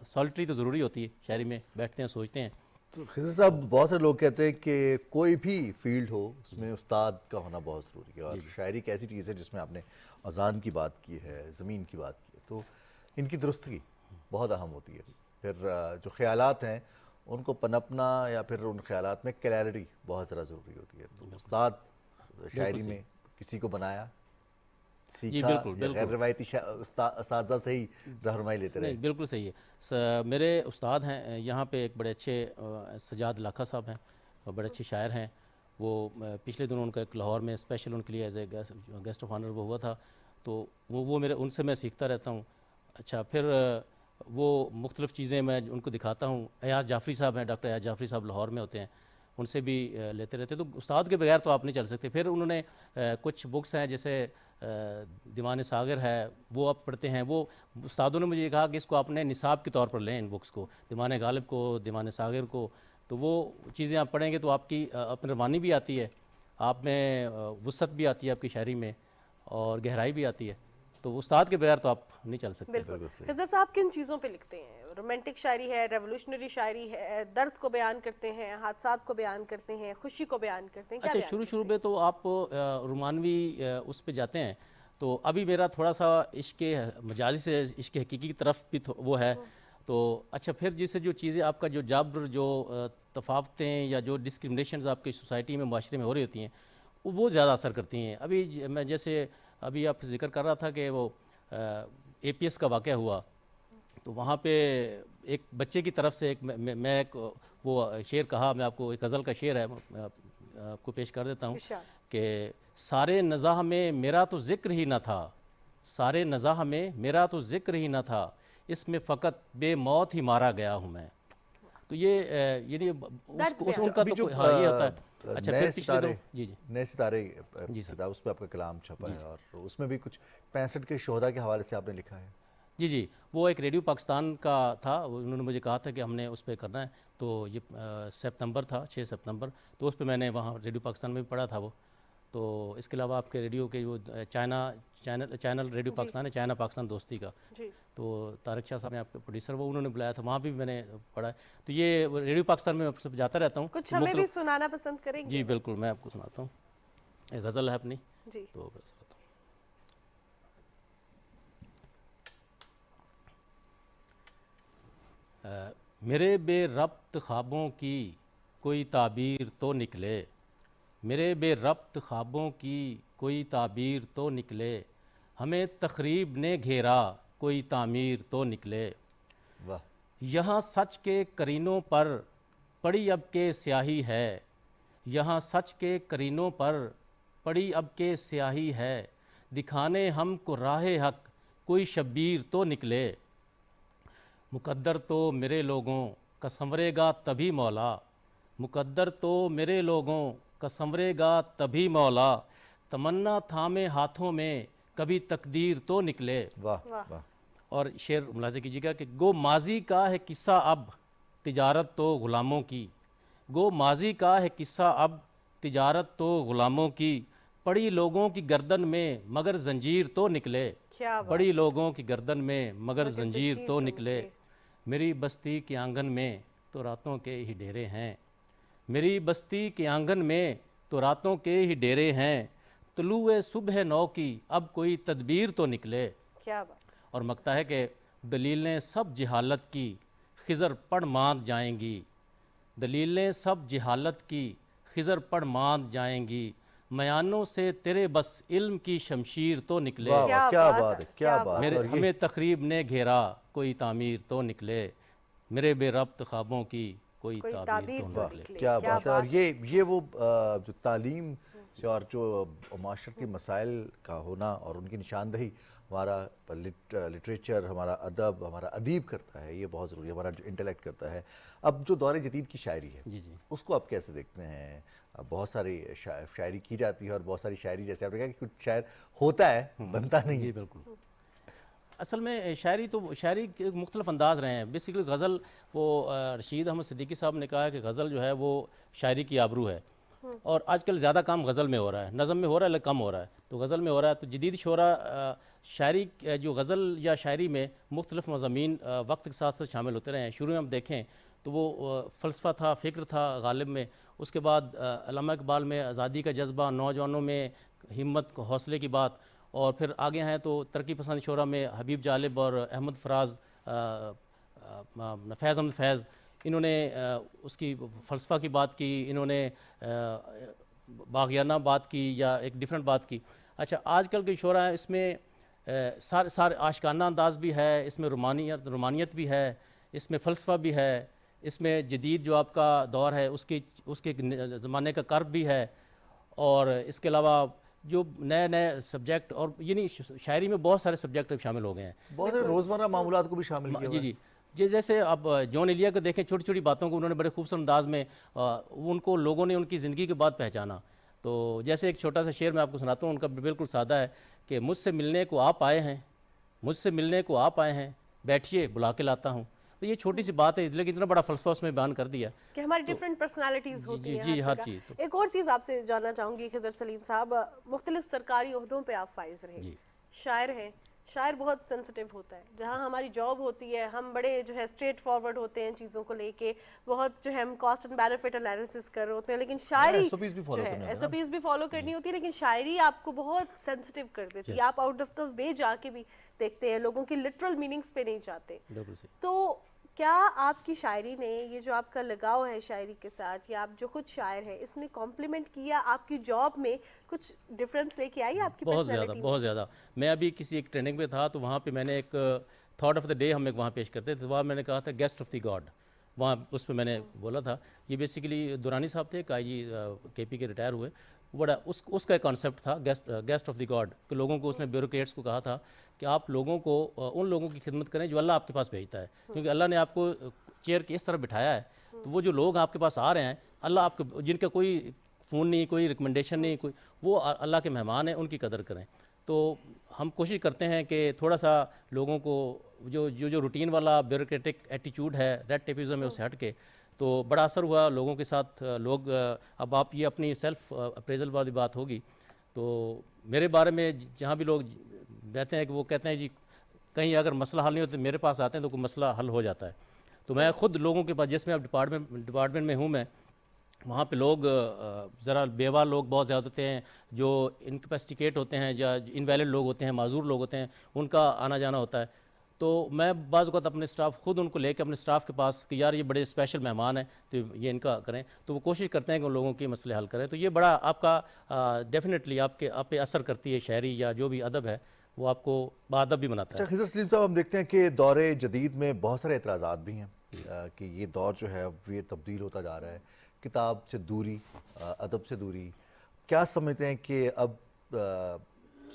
سالٹری تو ضروری ہوتی ہے شاعری میں، بیٹھتے ہیں سوچتے ہیں. تو خضر صاحب، بہت سے لوگ کہتے ہیں کہ کوئی بھی فیلڈ ہو اس میں استاد کا ہونا بہت ضروری ہے، اور شاعری ایک ایسی چیز ہے جس میں آپ نے اذان کی بات کی ہے، زمین کی بات کی ہے، تو ان کی درستگی بہت اہم ہوتی ہے. پھر جو خیالات ہیں ان کو پنپنا یا پھر ان خیالات میں کلیئرٹی بہت زیادہ ضروری ہوتی ہے. تو استاد شاعری میں کسی کو بنایا، سیکھا، یا غیر روایتی اساتذہ سے ہی رہنمائی لیتے رہے؟ نہیں، بالکل صحیح ہے. میرے استاد ہیں یہاں پہ ایک بڑے اچھے سجاد لاکھا صاحب ہیں، بڑے اچھے شاعر ہیں. وہ پچھلے دنوں ان کا ایک لاہور میں اسپیشل ان کے لیے as a guest of honour وہ ہوا تھا، تو وہ میرے ان سے میں سیکھتا رہتا ہوں. اچھا، پھر وہ مختلف چیزیں میں ان کو دکھاتا ہوں. ایاز جعفری صاحب ہیں، ڈاکٹر ایاز جعفری صاحب لاہور میں ہوتے ہیں، ان سے بھی لیتے رہتے. تو استاد کے بغیر تو آپ نہیں چل سکتے. پھر انہوں نے کچھ بکس ہیں جیسے دیوان ساغر ہے، وہ آپ پڑھتے ہیں. وہ استادوں نے مجھے کہا کہ اس کو آپ نے نصاب کے طور پر لیں، ان بکس کو، دیوان غالب کو، دیوان ساغر کو. تو وہ چیزیں آپ پڑھیں گے تو آپ کی اپنی روانی بھی آتی ہے، آپ میں وسعت بھی آتی ہے، آپ کی شاعری میں، اور گہرائی بھی آتی ہے. تو استاد کے بغیر تو آپ نہیں چل سکتے. بالکل. خضر صاحب کن چیزوں پہ لکھتے ہیں؟ رومانٹک شاعری ہے، ریولوشنری شاعری ہے، درد کو بیان کرتے ہیں، حادثات کو بیان کرتے ہیں، خوشی کو بیان کرتے ہیں، کیا بیان کرتے ہیں؟ شروع میں تو آپ رومانوی اس پہ جاتے ہیں. تو ابھی میرا تھوڑا سا عشق مجازی سے عشق حقیقی کی طرف بھی وہ ہے. تو اچھا، پھر جیسے جو چیزیں آپ کا جو جبر، جو تفاوتیں یا جو ڈسکرمنیشنز آپ کی سوسائٹی میں، معاشرے میں ہو رہی ہوتی ہیں، وہ زیادہ اثر کرتی ہیں. ابھی میں جیسے ابھی آپ ذکر کر رہا تھا کہ وہ اے پی ایس کا واقعہ ہوا، تو وہاں پہ ایک بچے کی طرف سے میں ایک وہ شعر کہا، میں آپ کو ایک غزل کا شعر ہے آپ کو پیش کر دیتا ہوں کہ سارے نزاح میں میرا تو ذکر ہی نہ تھا، سارے نزاح میں میرا تو ذکر ہی نہ تھا، اس میں فقط بے موت ہی مارا گیا ہوں میں. تو یہ یعنی ان کا تو یہ ہوتا ہے. اچھا، پھر پچھلے دو نئے ستارے اس پہ آپ کا کلام چھپا ہے، اور اس میں بھی کچھ 65 کے شہداء کے حوالے سے آپ نے لکھا ہے. جی، وہ ایک ریڈیو پاکستان کا تھا، انہوں نے مجھے کہا تھا کہ ہم نے اس پہ کرنا ہے. تو یہ سپتمبر تھا، 6 سپتمبر، تو اس پہ میں نے وہاں ریڈیو پاکستان میں بھی پڑھا تھا وہ. تو اس کے علاوہ آپ کے ریڈیو کے وہ چینل ریڈیو پاکستان ہے، چائنا پاکستان دوستی کا، تو طارق شاہ صاحب نے آپ کے پروڈیوسر، وہ انہوں نے بلایا تھا، وہاں بھی میں نے پڑھا ہے. تو یہ ریڈیو پاکستان میں جاتا رہتا ہوں. کچھ ہمیں بھی سنانا پسند کریں گے؟ جی بالکل، میں آپ کو سناتا ہوں. ایک غزل ہے اپنی. جی. تو میرے بے ربط خوابوں کی کوئی تعبیر تو نکلے، میرے بے ربط خوابوں کی کوئی تعبیر تو نکلے، ہمیں تخریب نے گھیرا کوئی تعمیر تو نکلے. یہاں سچ کے کرینوں پر پڑی اب کے سیاہی ہے، یہاں سچ کے کرینوں پر پڑی اب کے سیاہی ہے، دکھانے ہم کو راہ حق کوئی شبیر تو نکلے. مقدر تو میرے لوگوں کا سنورے گا تبھی مولا، مقدر تو میرے لوگوں کا سنورے گا تبھی مولا، تمنا تھامے ہاتھوں میں کبھی تقدیر تو نکلے. اور شعر ملاحظہ کیجیے گا کہ گو ماضی کا ہے قصہ اب تجارت تو غلاموں کی، گو ماضی کا ہے قصہ اب تجارت تو غلاموں کی، پڑی لوگوں کی گردن میں مگر زنجیر تو نکلے، پڑی لوگوں کی گردن میں مگر زنجیر تو نکلے. میری بستی کے آنگن میں تو راتوں کے ہی ڈیرے ہیں، میری بستی کے آنگن میں تو راتوں کے ہی ڈیرے ہیں، طلوع صبح نو کی اب کوئی تدبیر تو نکلے. کیا بات. اور مکتا ہے کہ دلیلیں سب جہالت کی خضر پڑھ ماند جائیں گی، دلیلیں سب جہالت کی خضر پڑھ ماند جائیں گی، میانوں سے تیرے بس علم کی شمشیر تو نکلے. کیا بات ہے، کیا بات ہے. ہمیں تخریب نے گھیرا کوئی تعمیر تو نکلے، میرے بے ربط خوابوں کی کوئی تعبیر تو نکلے. کیا بات ہے. اور یہ وہ جو تعلیم اور جو معاشرتی مسائل کا ہونا اور ان کی نشاندہی ہمارا لٹریچر، ہمارا ادب، ہمارا ادیب کرتا ہے، یہ بہت ضروری ہے، ہمارا جو انٹلیکٹ کرتا ہے. اب جو دور جدید کی شاعری ہے اس کو آپ کیسے دیکھتے ہیں؟ بہت ساری شاعری کی جاتی ہے اور بہت ساری شاعری جیسے آپ نے کہا کہ کچھ شاعر ہوتا ہے، بنتا نہیں. جی بالکل. اصل میں شاعری کے مختلف انداز رہے ہیں. بیسیکلی غزل وہ رشید احمد صدیقی صاحب نے کہا کہ غزل جو ہے وہ شاعری کی آبرو ہے, اور آج کل زیادہ کام غزل میں ہو رہا ہے, نظم میں ہو رہا ہے لیکن کم ہو رہا ہے, تو غزل میں ہو رہا ہے. تو جدید شعراء شاعری جو غزل یا شاعری میں مختلف مضامین وقت کے ساتھ ساتھ شامل ہوتے رہے ہیں. شروع میں ہم دیکھیں تو وہ فلسفہ تھا, فکر تھا غالب میں, اس کے بعد علامہ اقبال میں آزادی کا جذبہ, نوجوانوں میں ہمت حوصلے کی بات, اور پھر آگے ہیں تو ترقی پسند شعراء میں حبیب جالب اور احمد فراز, فیض احمد فیض, انہوں نے اس کی فلسفہ کی بات کی, انہوں نے باغیانہ بات کی یا ایک ڈیفرنٹ بات کی. اچھا آج کل کے شعراء ہیں اس میں سارے عاشقانہ انداز بھی ہے, اس میں رومانیت بھی ہے, اس میں فلسفہ بھی ہے, اس میں جدید جو آپ کا دور ہے اس کے زمانے کا کرب بھی ہے, اور اس کے علاوہ جو نئے سبجیکٹ, اور یعنی شاعری میں بہت سارے سبجیکٹ شامل ہو گئے ہیں, بہت سارے روزمرہ معاملات کو بھی شامل کیا. جی جیسے اب جون ایلیا کو دیکھیں, چھوٹی چھوٹی باتوں کو انہوں نے بڑے خوبصورت انداز میں ان کو لوگوں نے ان کی زندگی کے بعد پہچانا. تو جیسے ایک چھوٹا سا شعر میں آپ کو سناتا ہوں, ان کا بالکل سادہ ہے کہ مجھ سے ملنے کو آپ آئے ہیں, مجھ سے ملنے کو آپ آئے ہیں, بیٹھیے بلا کے لاتا ہوں. تو یہ چھوٹی سی بات ہے لیکن اتنا بڑا فلسفہ اس میں بیان کر دیا کہ ہماری ڈیفرنٹ پرسنالٹیز ہوتی ہیں ہر جگہ. ایک اور چیز آپ سے جاننا چاہوں گی خضر سلیم صاحب, مختلف سرکاری عہدوں پہ آپ فائز رہے, شاعر ہیں, شاعر بہت سینسٹیو ہوتا ہے, جہاں ہماری جاب ہوتی ہے ہم بڑے جو ہے اسٹریٹ فارورڈ ہوتے ہیں چیزوں کو لے کے, بہت جو ہے ہم کاسٹ اینڈ بینیفٹ انالیسس کر رہے ہوتے ہیں, لیکن شاعری جو ہے ایس او پیز بھی فالو کرنی ہوتی ہے, لیکن شاعری آپ کو بہت سینسٹیو کر دیتی ہے. آپ آؤٹ آف دا وے جا کے بھی دیکھتے ہیں, لوگوں کی لٹرل میننگز پہ نہیں جاتے. تو کیا آپ کی شاعری نے, یہ جو آپ کا لگاؤ ہے شاعری کے ساتھ, یا آپ جو خود شاعر ہیں, اس نے کمپلیمنٹ کیا آپ کی جاب میں, کچھ ڈفرینس لے کے آئی آپ کی پرسنالٹی میں؟ بہت زیادہ. میں ابھی کسی ایک ٹریننگ پہ تھا تو وہاں پہ میں نے ایک تھاٹ آف دا ڈے ہم ایک وہاں پیش کرتے تھے, وہاں میں نے کہا تھا گیسٹ آف دی گاڈ. وہاں اس پہ میں نے بولا تھا, یہ بیسیکلی دورانی صاحب تھے, آئی جی کے پی کے ریٹائر ہوئے, بڑا اس کا ایک کانسیپٹ تھا گیسٹ آف دی گاڈ, کہ لوگوں کو اس نے بیوروکریٹس کو کہا تھا کہ آپ لوگوں کو ان لوگوں کی خدمت کریں جو اللہ آپ کے پاس بھیجتا ہے, کیونکہ اللہ نے آپ کو چیئر کی اس طرح بٹھایا ہے, تو وہ جو لوگ آپ کے پاس آ رہے ہیں, اللہ آپ کو, جن کا کوئی فون نہیں, کوئی ریکمنڈیشن نہیں, کوئی, وہ اللہ کے مہمان ہیں, ان کی قدر کریں. تو ہم کوشش کرتے ہیں کہ تھوڑا سا لوگوں کو جو روٹین والا بیوروکریٹک ایٹیچیوڈ ہے, ریڈ ٹیپزم ہے, اس سے ہٹ کے, تو بڑا اثر ہوا لوگوں کے ساتھ. لوگ اب آپ یہ اپنی سیلف اپریزل والی بات ہوگی, تو میرے بارے میں جہاں بھی لوگ رہتے ہیں کہ وہ کہتے ہیں جی کہیں اگر مسئلہ حل نہیں ہوتا میرے پاس آتے ہیں تو کوئی مسئلہ حل ہو جاتا ہے. تو میں خود لوگوں کے پاس, جس میں اب ڈپارٹمنٹ میں ہوں میں, وہاں پہ لوگ ذرا بیوہ لوگ بہت زیادہ ہوتے ہیں, جو انکیپیسٹیکیٹ ہوتے ہیں یا انویلڈ لوگ ہوتے ہیں, معذور لوگ ہوتے ہیں, ان کا آنا جانا ہوتا ہے. تو میں بعض اوقات اپنے اسٹاف خود ان کو لے کے اپنے اسٹاف کے پاس کہ یار یہ بڑے اسپیشل مہمان ہیں تو یہ ان کا کریں, تو وہ کوشش کرتے ہیں کہ ان لوگوں کے مسئلے حل کریں. تو یہ بڑا آپ کا ڈیفینیٹلی آپ پہ اثر کرتی ہے شاعری یا جو بھی ادب ہے, وہ آپ کو باادب بھی بناتا ہے. اچھا خضر سلیم صاحب, ہم دیکھتے ہیں کہ دور جدید میں بہت سارے اعتراضات بھی ہیں کہ یہ دور جو ہے یہ تبدیل ہوتا جا رہا ہے, کتاب سے دوری, ادب سے دوری. کیا سمجھتے ہیں کہ اب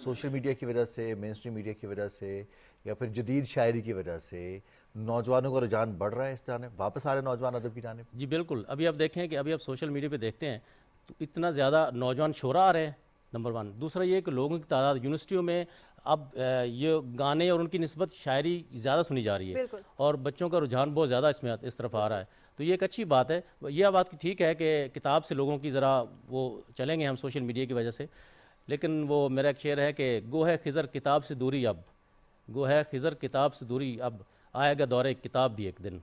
سوشل میڈیا کی وجہ سے, مین اسٹریم میڈیا کی وجہ سے, یا پھر جدید شاعری کی وجہ سے نوجوانوں کا رجحان بڑھ رہا ہے اس جانب, واپس آ رہے ہیں نوجوان ادب کی جانب؟ جی بالکل. ابھی آپ دیکھیں کہ ابھی آپ سوشل میڈیا پہ دیکھتے ہیں تو اتنا زیادہ نوجوان شعراء آ رہے ہیں, نمبر 1. دوسرا یہ کہ لوگوں کی تعداد یونیورسٹیوں میں اب یہ گانے اور ان کی نسبت شاعری زیادہ سنی جا رہی ہے, اور بچوں کا رجحان بہت زیادہ اس طرف آ رہا ہے. تو یہ ایک اچھی بات ہے. یہ بات ٹھیک ہے کہ کتاب سے لوگوں کی ذرا وہ چلیں گے ہم سوشل میڈیا کی وجہ سے, لیکن وہ میرا ایک شعر ہے کہ گو ہے خضر کتاب سے دوری اب, گو ہے خضر کتاب سے دوری اب, آئے گا دور کتاب بھی ایک دن.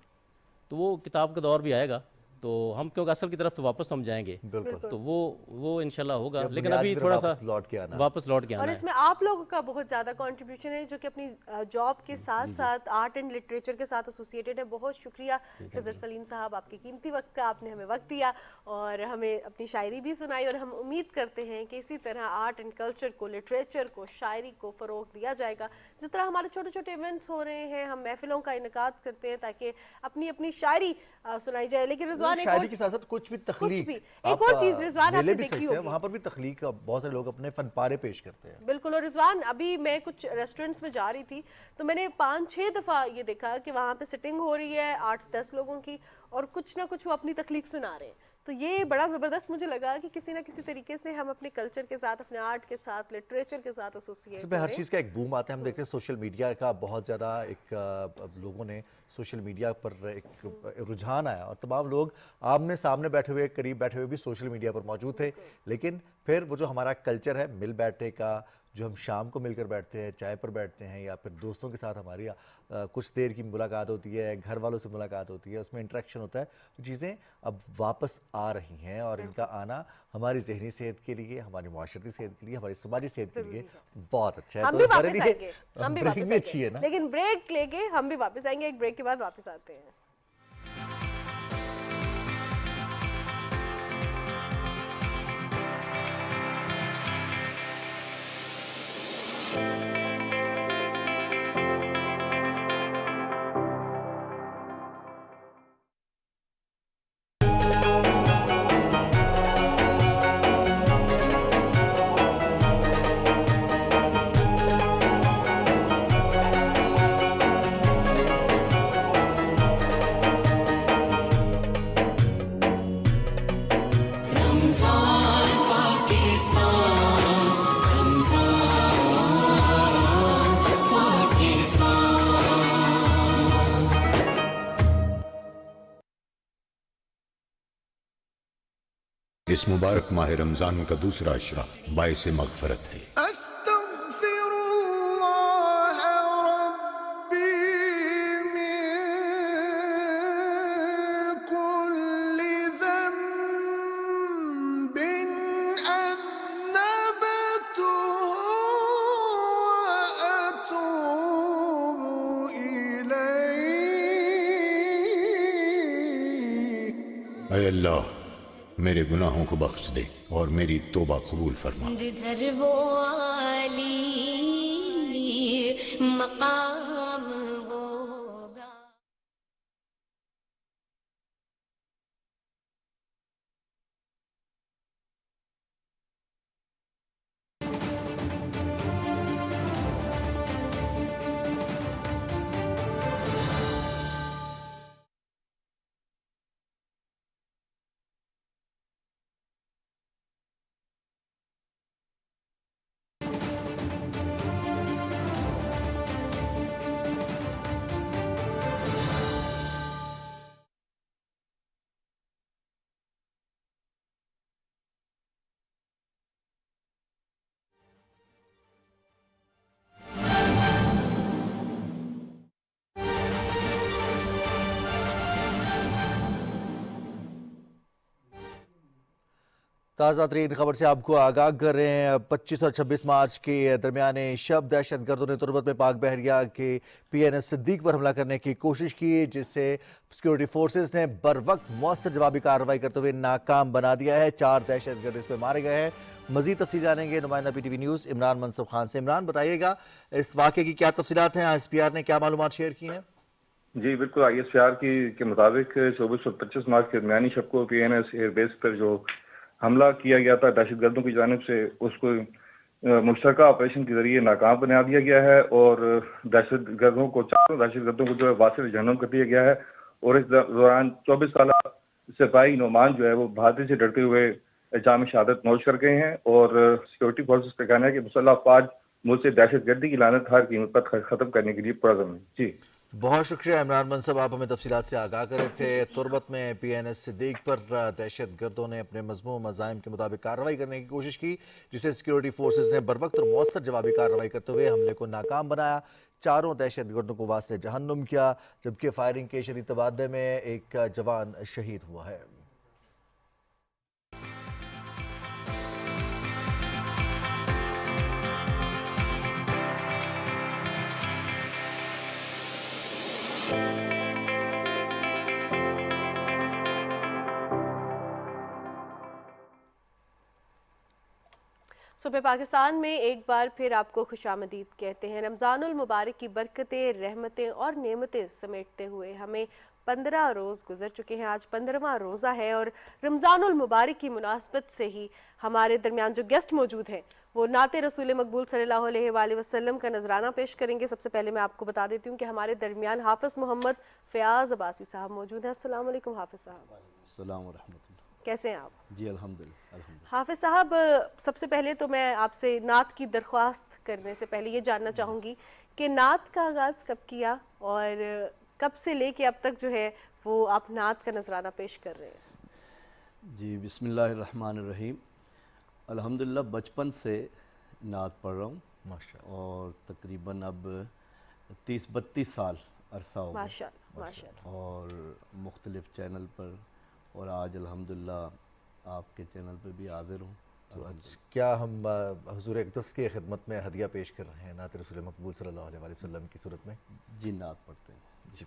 تو وہ کتاب کا دور بھی آئے گا, تو ہم کیونکہ اصل کی طرف تو واپس ہم جائیں گے, تو وہ انشاءاللہ ہوگا, لیکن ابھی تھوڑا سا واپس لوٹ کے آنا ہے. اور اس میں آپ لوگوں کا بہت زیادہ کنٹریبیوشن ہے جو کہ اپنی جاب کے ساتھ ساتھ آرٹ اینڈ لٹریچر کے ساتھ ایسوسیٹڈ ہے. بہت شکریہ خضر سلیم صاحب, آپ کے قیمتی وقت کا, آپ نے ہمیں وقت دیا اور ہمیں اپنی شاعری بھی سنائی, اور ہم امید کرتے ہیں کہ اسی طرح آرٹ اینڈ کلچر کو, لٹریچر کو, شاعری کو فروغ دیا جائے گا. جس طرح ہمارے چھوٹے چھوٹے ایونٹس ہو رہے ہیں, ہم محفلوں کا انعقاد کرتے ہیں تاکہ اپنی شاعری سنائی جائے. لیکن رضوان شاعری کے ساتھ ساتھ کچھ بھی تخلیق, ایک اور چیز رضوان آپ نے دیکھی ہوگی, وہاں پر بھی تخلیق بہت سارے لوگ اپنے فن پارے پیش کرتے ہیں. بالکل. اور رضوان ابھی میں کچھ ریسٹورنٹس میں جا رہی تھی تو میں نے 5-6 دفعہ یہ دیکھا کہ وہاں پہ سٹنگ ہو رہی ہے 8-10 لوگوں کی, اور کچھ نہ کچھ وہ اپنی تخلیق سنا رہے ہیں. تو یہ بڑا زبردست مجھے لگا کہ کسی نہ کسی طریقے سے ہم اپنے کلچر کے ساتھ، اپنے آرٹ کے ساتھ، لٹریچر کے ساتھ ایسوسیٹ میں ہر چیز کا ایک بوم آتا ہے. ہم دیکھتے ہیں سوشل میڈیا کا بہت زیادہ ایک لوگوں نے سوشل میڈیا پر ایک رجحان آیا اور تمام لوگ آمنے سامنے بیٹھے ہوئے، قریب بیٹھے ہوئے بھی سوشل میڈیا پر موجود تھے. لیکن پھر وہ جو ہمارا کلچر ہے مل بیٹھنے کا، جو ہم شام کو مل کر بیٹھتے ہیں، چائے پر بیٹھتے ہیں، یا پھر دوستوں کے ساتھ ہماری کچھ دیر کی ملاقات ہوتی ہے، گھر والوں سے ملاقات ہوتی ہے، اس میں انٹریکشن ہوتا ہے، وہ چیزیں اب واپس آ رہی ہیں. اور ان کا آنا ہماری ذہنی صحت کے لیے، ہماری معاشرتی صحت کے لیے، ہماری سماجی صحت کے لیے بہت اچھا ہے. ہم بھی واپس آئیں گے، ہم بھی بریک واپس بھی آئیں اچھی ہے گے، نا. لیکن بریک لے کے ہم بھی واپس آئیں گے. ایک بریک کے بعد واپس آتے ہیں. اس مبارک ماہ رمضان کا دوسرا عشرہ باعث مغفرت ہے. استغفر اللہ ربی من کل ذنب اذنبته واتوب الیہ. اے اللہ میرے گناہوں کو بخش دے اور میری توبہ قبول فرما. جدھر وہ عالی مقام ہوگا. تازہ ترین خبر سے آپ کو آگاہ کر رہے ہیں. 25 اور 26 مارچ کے درمیان شب دہشت گردوں نے تربت میں پاک بحریہ کے PNS صدیق پر حملہ کرنے کی کوشش کی، جس سے سیکورٹی فورسز نے بر وقت مؤثر جوابی کارروائی کرتے ہوئے ناکام بنا دیا ہے. 4 دہشت گرد اس پہ مارے گئے ہیں. مزید تفصیل جانیں گے نمائندہ PTV نیوز عمران منصف خان سے. عمران، بتائیے گا اس واقعے کی کیا تفصیلات ہیں؟ ISPR نے کیا معلومات شیئر کی ہیں؟ جی بالکل، ISPR کے مطابق 24 اور 25 مارچ کے درمیانی شب کو PNS ایئر بیس پر جو حملہ کیا گیا تھا دہشت گردوں کی جانب سے، اس کو مشترکہ آپریشن کے ذریعے ناکام بنا دیا گیا ہے اور دہشت گردوں کو، 4 دہشت گردوں کو جو ہے واصل جہنم کر دیا گیا ہے. اور اس دوران 24 سالہ سپاہی نعمان جو ہے وہ بہادری سے ڈرتے ہوئے جام شہادت نوش کر گئے ہیں. اور سیکورٹی فورسز کا کہنا ہے کہ مسلح افواج ملک سے دہشت گردی کی لعنت ہر قیمت پر ختم کرنے کے لیے پرعزم ہے. جی بہت شکریہ عمران منصف، آپ ہمیں تفصیلات سے آگاہ کر رہے تھے. تربت میں PNS صدیق پر دہشت گردوں نے اپنے مضمون مزاحم کے مطابق کارروائی کرنے کی کوشش کی، جسے سیکورٹی فورسز نے بر وقت اور مؤثر جوابی کارروائی کرتے ہوئے حملے کو ناکام بنایا. 4 دہشت گردوں کو واصل جہنم کیا، جبکہ فائرنگ کے شدید تبادلے میں ایک جوان شہید ہوا ہے. صبح پاکستان میں ایک بار پھر آپ کو خوش آمدید کہتے ہیں. رمضان المبارک کی برکتیں، رحمتیں اور نعمتیں سمیٹتے ہوئے ہمیں 15 روز گزر چکے ہیں. آج 15واں روزہ ہے اور رمضان المبارک کی مناسبت سے ہی ہمارے درمیان جو گیسٹ موجود ہیں وہ نعت رسول مقبول صلی اللہ علیہ وآلہ وسلم کا نذرانہ پیش کریں گے. سب سے پہلے میں آپ کو بتا دیتی ہوں کہ ہمارے درمیان حافظ محمد فیاض عباسی صاحب موجود ہیں. السلام علیکم حافظ صاحب. السلام ورحمۃ اللہ. کیسے ہیں آپ؟ جی الحمدللہ الحمدللہ. حافظ صاحب، سب سے پہلے تو میں آپ سے نعت کی درخواست کرنے سے پہلے یہ جاننا چاہوں گی کہ نعت کا آغاز کب کیا اور کب سے لے کے اب تک جو ہے وہ آپ نعت کا نذرانہ پیش کر رہے ہیں؟ جی بسم اللہ الرحمن الرحیم. الحمدللہ بچپن سے نعت پڑھ رہا ہوں ماشاءاللہ، اور تقریباً اب 30-32 سال عرصہ ہو گیا ماشاءاللہ اور مختلف چینل پر، اور آج الحمدللہ آپ کے چینل پہ بھی حاضر ہوں. تو آج کیا ہم حضور اقدس کی خدمت میں ہدیہ پیش کر رہے ہیں نعت رسول مقبول صلی اللہ علیہ وسلم کی صورت میں؟ جی نعت پڑھتے ہیں. جی.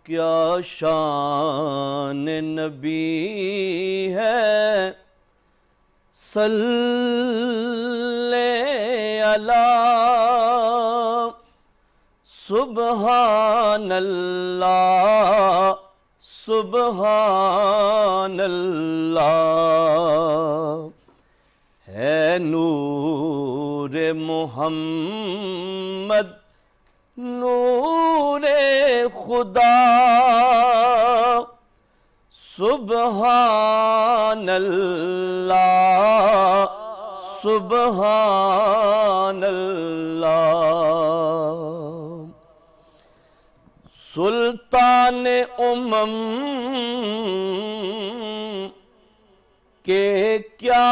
کیا شان نبی ہے، صلی علی سبحان اللہ سبحان اللہ. ہے نور محمد نور خدا سبحان اللہ سبحان اللہ. سلطان کے کیا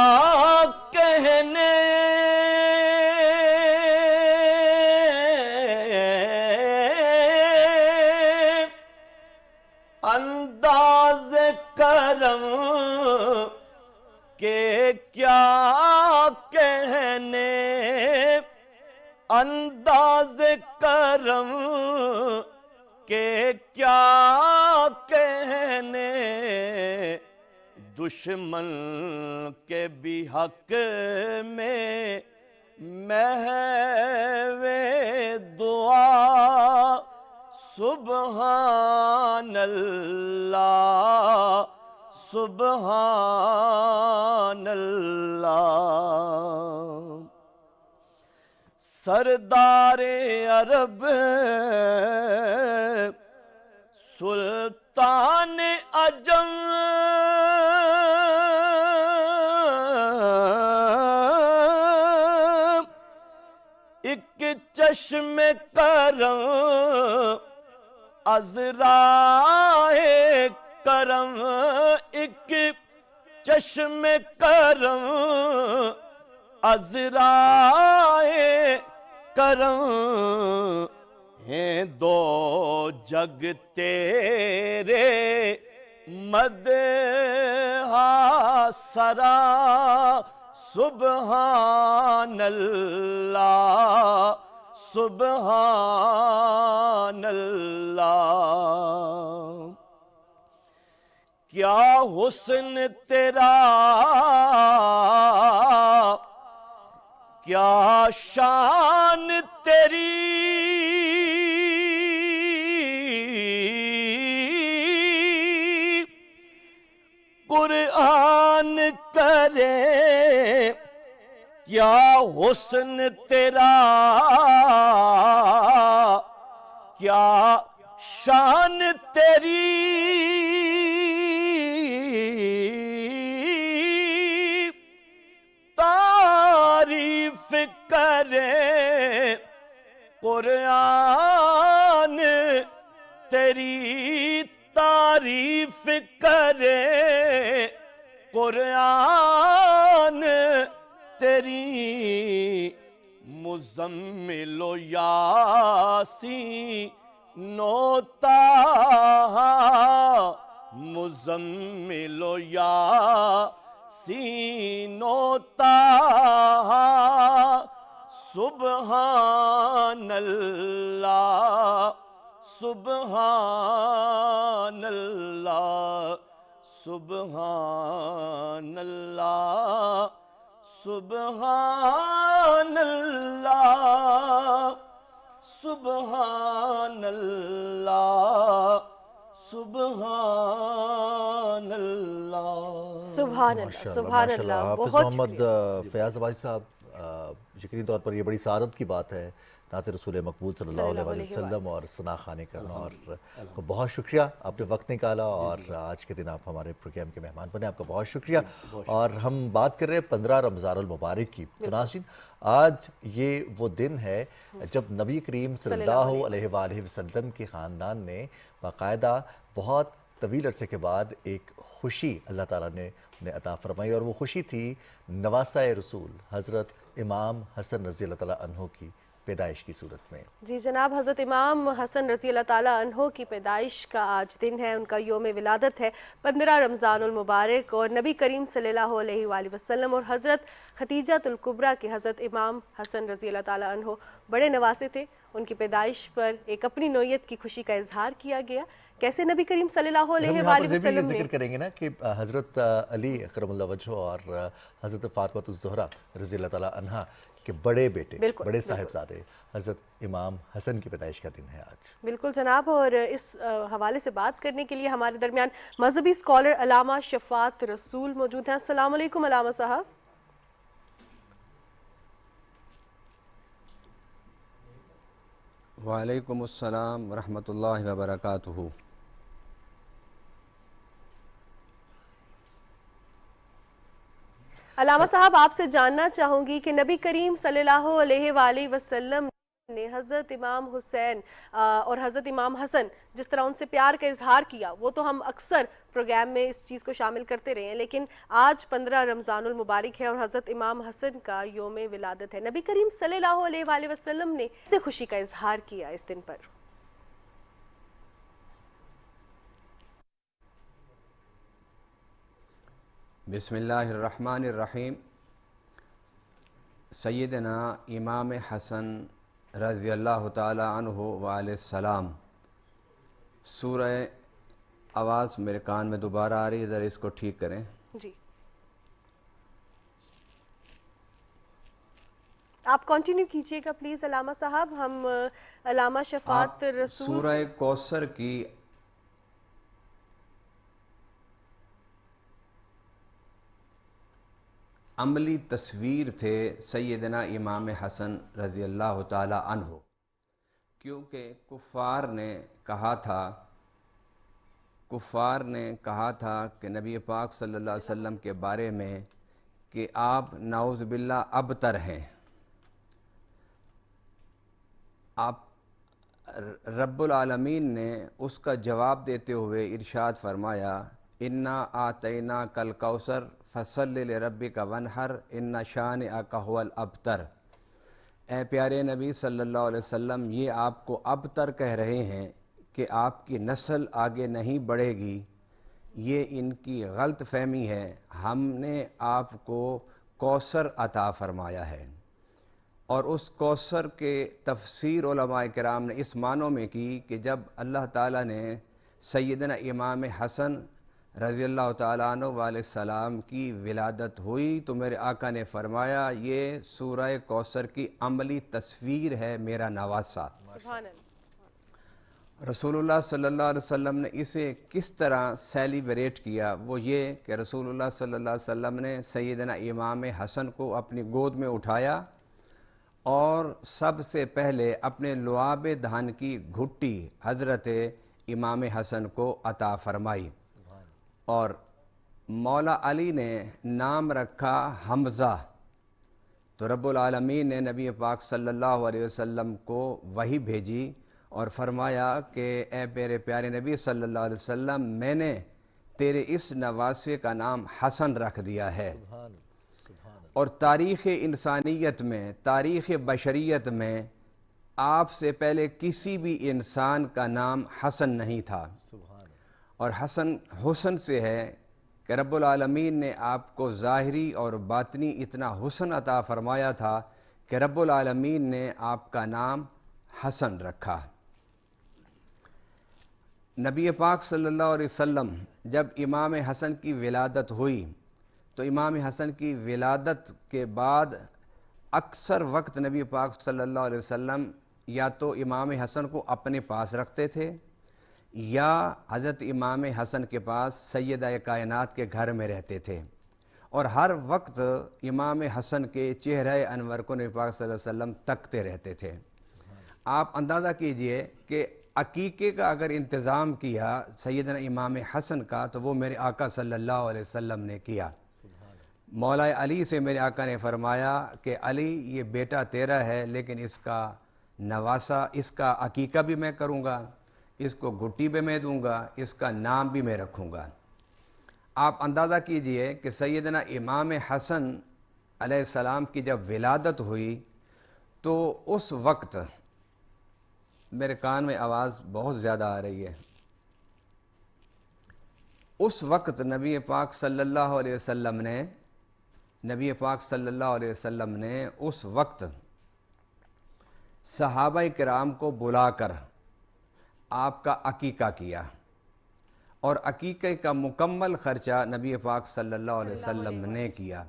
کہنے، انداز کرم کے کیا کہنے، انداز کرم کے کیا کہنے، دشمن کے بھی حق میں محو دعا سبحان اللہ سبحان اللہ. سردار عرب سلطان عجم ایک چشم کرم عذرائے کرم، ایک چشم کرم عذرائے کرم، ہیں دو جگ تیرے مدح سرا سبحان اللہ سبحان اللہ. کیا حسن تیرا، کیا شان تیری، قرآن کرے کیا حسن تیرا، کیا شان تیری، تعریف کرے قرآن تیری، تعریف کرے قرآن تیری. مزمل و یاسین و طٰہٰ، مزمل و یاسین و طٰہٰ سبحان اللہ سبحان اللہ سبحان اللہ سبحان اللہ سبحان اللہ سبحان اللہ سبحان اللہ سبحان اللہ. حافظ محمد فیاض عباسی صاحب یقینی طور پر یہ بڑی سعادت کی بات ہے نعت رسول مقبول صلی اللہ علیہ وسلم اور ثنا خوانی کرنا، اور بہت شکریہ آپ نے وقت نکالا اور آج کے دن آپ ہمارے پروگرام کے مہمان بنے، آپ کا بہت شکریہ۔ اور ہم بات کر رہے ہیں 15 رمضان المبارک کی۔ تو ناظرین، آج یہ وہ دن ہے جب نبی کریم صلی اللہ علیہ وآلہ وسلم کے خاندان نے باقاعدہ بہت طویل عرصے کے بعد ایک خوشی اللہ تعالیٰ نے انہیں عطا فرمائی، اور وہ خوشی تھی نواسہ رسول حضرت امام حسن رضی اللہ تعالیٰ عنہ کی پیدائش کی صورت میں۔ جی جناب، حضرت امام حسن رضی اللہ تعالیٰ عنہ کی پیدائش کا آج دن ہے، ان کا یوم ولادت ہے 15 رمضان المبارک، اور نبی کریم صلی اللہ علیہ وآلہ وسلم اور حضرت خدیجہ الکبریٰ کے حضرت امام حسن رضی اللہ تعالیٰ عنہ بڑے نواسے تھے۔ ان کی پیدائش پر ایک اپنی نوعیت کی خوشی کا اظہار کیا گیا۔ کیسے نبی کریم صلی اللہ علیہ وآلہ وسلم نے ذکر کریں گے نا کہ حضرت علی کرم اللہ وجہ اور حضرت فاطمہ الزہرا رضی اللہ تعالیٰ عنہا کے بڑے بیٹے، بڑے صاحبزادے حضرت امام حسن کی پیدائش کا دن ہے آج۔ بالکل جناب، اور اس حوالے سے بات کرنے کے لیے ہمارے درمیان مذہبی اسکالر علامہ شفاعت رسول موجود ہیں۔ السلام علیکم علامہ صاحب۔ وعلیکم السلام ورحمۃ اللہ وبرکاتہ۔ علامہ صاحب، آپ سے جاننا چاہوں گی کہ نبی کریم صلی اللہ علیہ وآلہ وسلم نے حضرت امام حسین اور حضرت امام حسن جس طرح ان سے پیار کا اظہار کیا، وہ تو ہم اکثر پروگرام میں اس چیز کو شامل کرتے رہے ہیں، لیکن آج 15 رمضان المبارک ہے اور حضرت امام حسن کا یوم ولادت ہے۔ نبی کریم صلی اللہ علیہ وآلہ وسلم نے کیسے خوشی کا اظہار کیا اس دن پر؟ بسم اللہ الرحمن الرحیم۔ سیدنا امام حسن رضی اللہ تعالی عنہ وعلیہ السلام، سورہ آواز میرے کان میں دوبارہ آ رہی ہے، ذرا اس کو ٹھیک کریں۔ جی آپ کنٹینیو کیجئے گا پلیز علامہ صاحب۔ ہم علامہ شفاعت رسول سورہ کوثر کی عملی تصویر تھے سیدنا امام حسن رضی اللہ تعالی عنہ، کیونکہ کفار نے کہا تھا کہ نبی پاک صلی اللہ علیہ وسلم کے بارے میں کہ آپ نعوذ باللہ ابتر ہیں۔ آپ رب العالمین نے اس کا جواب دیتے ہوئے ارشاد فرمایا، انا آتینا کل کوثر فصلی لربک ونحر ان شانئک ھو الابتر۔ اے پیارے نبی صلی اللہ علیہ وسلم، یہ آپ کو ابتر کہہ رہے ہیں کہ آپ کی نسل آگے نہیں بڑھے گی، یہ ان کی غلط فہمی ہے۔ ہم نے آپ کو کوثر عطا فرمایا ہے، اور اس کوثر کے تفسیر علماء کرام نے اس معنوں میں کی کہ جب اللہ تعالیٰ نے سیدنا امام حسن رضی اللہ تعالیٰ عنہ علیہ السلام کی ولادت ہوئی تو میرے آقا نے فرمایا یہ سورہ کوثر کی عملی تصویر ہے میرا نواسہ۔ سبحان اللہ۔ رسول اللہ صلی اللہ علیہ وسلم نے اسے کس طرح سیلیبریٹ کیا، وہ یہ کہ رسول اللہ صلی اللہ علیہ وسلم نے سیدنا امام حسن کو اپنی گود میں اٹھایا اور سب سے پہلے اپنے لعاب دہن کی گھٹی حضرت امام حسن کو عطا فرمائی، اور مولا علی نے نام رکھا حمزہ۔ تو رب العالمین نے نبی پاک صلی اللہ علیہ وسلم کو وحی بھیجی اور فرمایا کہ اے میرے پیارے نبی صلی اللہ علیہ وسلم، میں نے تیرے اس نواسے کا نام حسن رکھ دیا ہے۔ اور تاریخ انسانیت میں، تاریخ بشریت میں آپ سے پہلے کسی بھی انسان کا نام حسن نہیں تھا، اور حسن سے ہے کہ رب العالمین نے آپ کو ظاہری اور باطنی اتنا حسن عطا فرمایا تھا کہ رب العالمین نے آپ کا نام حسن رکھا۔ نبی پاک صلی اللہ علیہ وسلم جب امام حسن کی ولادت ہوئی تو امام حسن کی ولادت کے بعد اکثر وقت نبی پاک صلی اللہ علیہ وسلم یا تو امام حسن کو اپنے پاس رکھتے تھے یا حضرت امام حسن کے پاس سیدہ کائنات کے گھر میں رہتے تھے، اور ہر وقت امام حسن کے چہرہ انور کو نبی پاک صلی اللہ علیہ وسلم تکتے رہتے تھے. آپ اندازہ کیجئے کہ عقیقے کا اگر انتظام کیا سیدنا امام حسن کا تو وہ میرے آقا صلی اللہ علیہ وسلم نے کیا. مولا علی سے میرے آقا نے فرمایا کہ علی یہ بیٹا تیرا ہے لیکن اس کا نواسا، اس کا عقیقہ بھی میں کروں گا، اس کو گھٹی بھی میں دوں گا، اس کا نام بھی میں رکھوں گا. آپ اندازہ کیجئے کہ سیدنا امام حسن علیہ السلام کی جب ولادت ہوئی تو اس وقت، میرے کان میں آواز بہت زیادہ آ رہی ہے، اس وقت نبی پاک صلی اللہ علیہ وسلم نے اس وقت صحابہ کرام کو بلا کر آپ کا عقیقہ کیا، اور عقیقے کا مکمل خرچہ نبی پاک صلی اللہ علیہ وسلم نے کیا.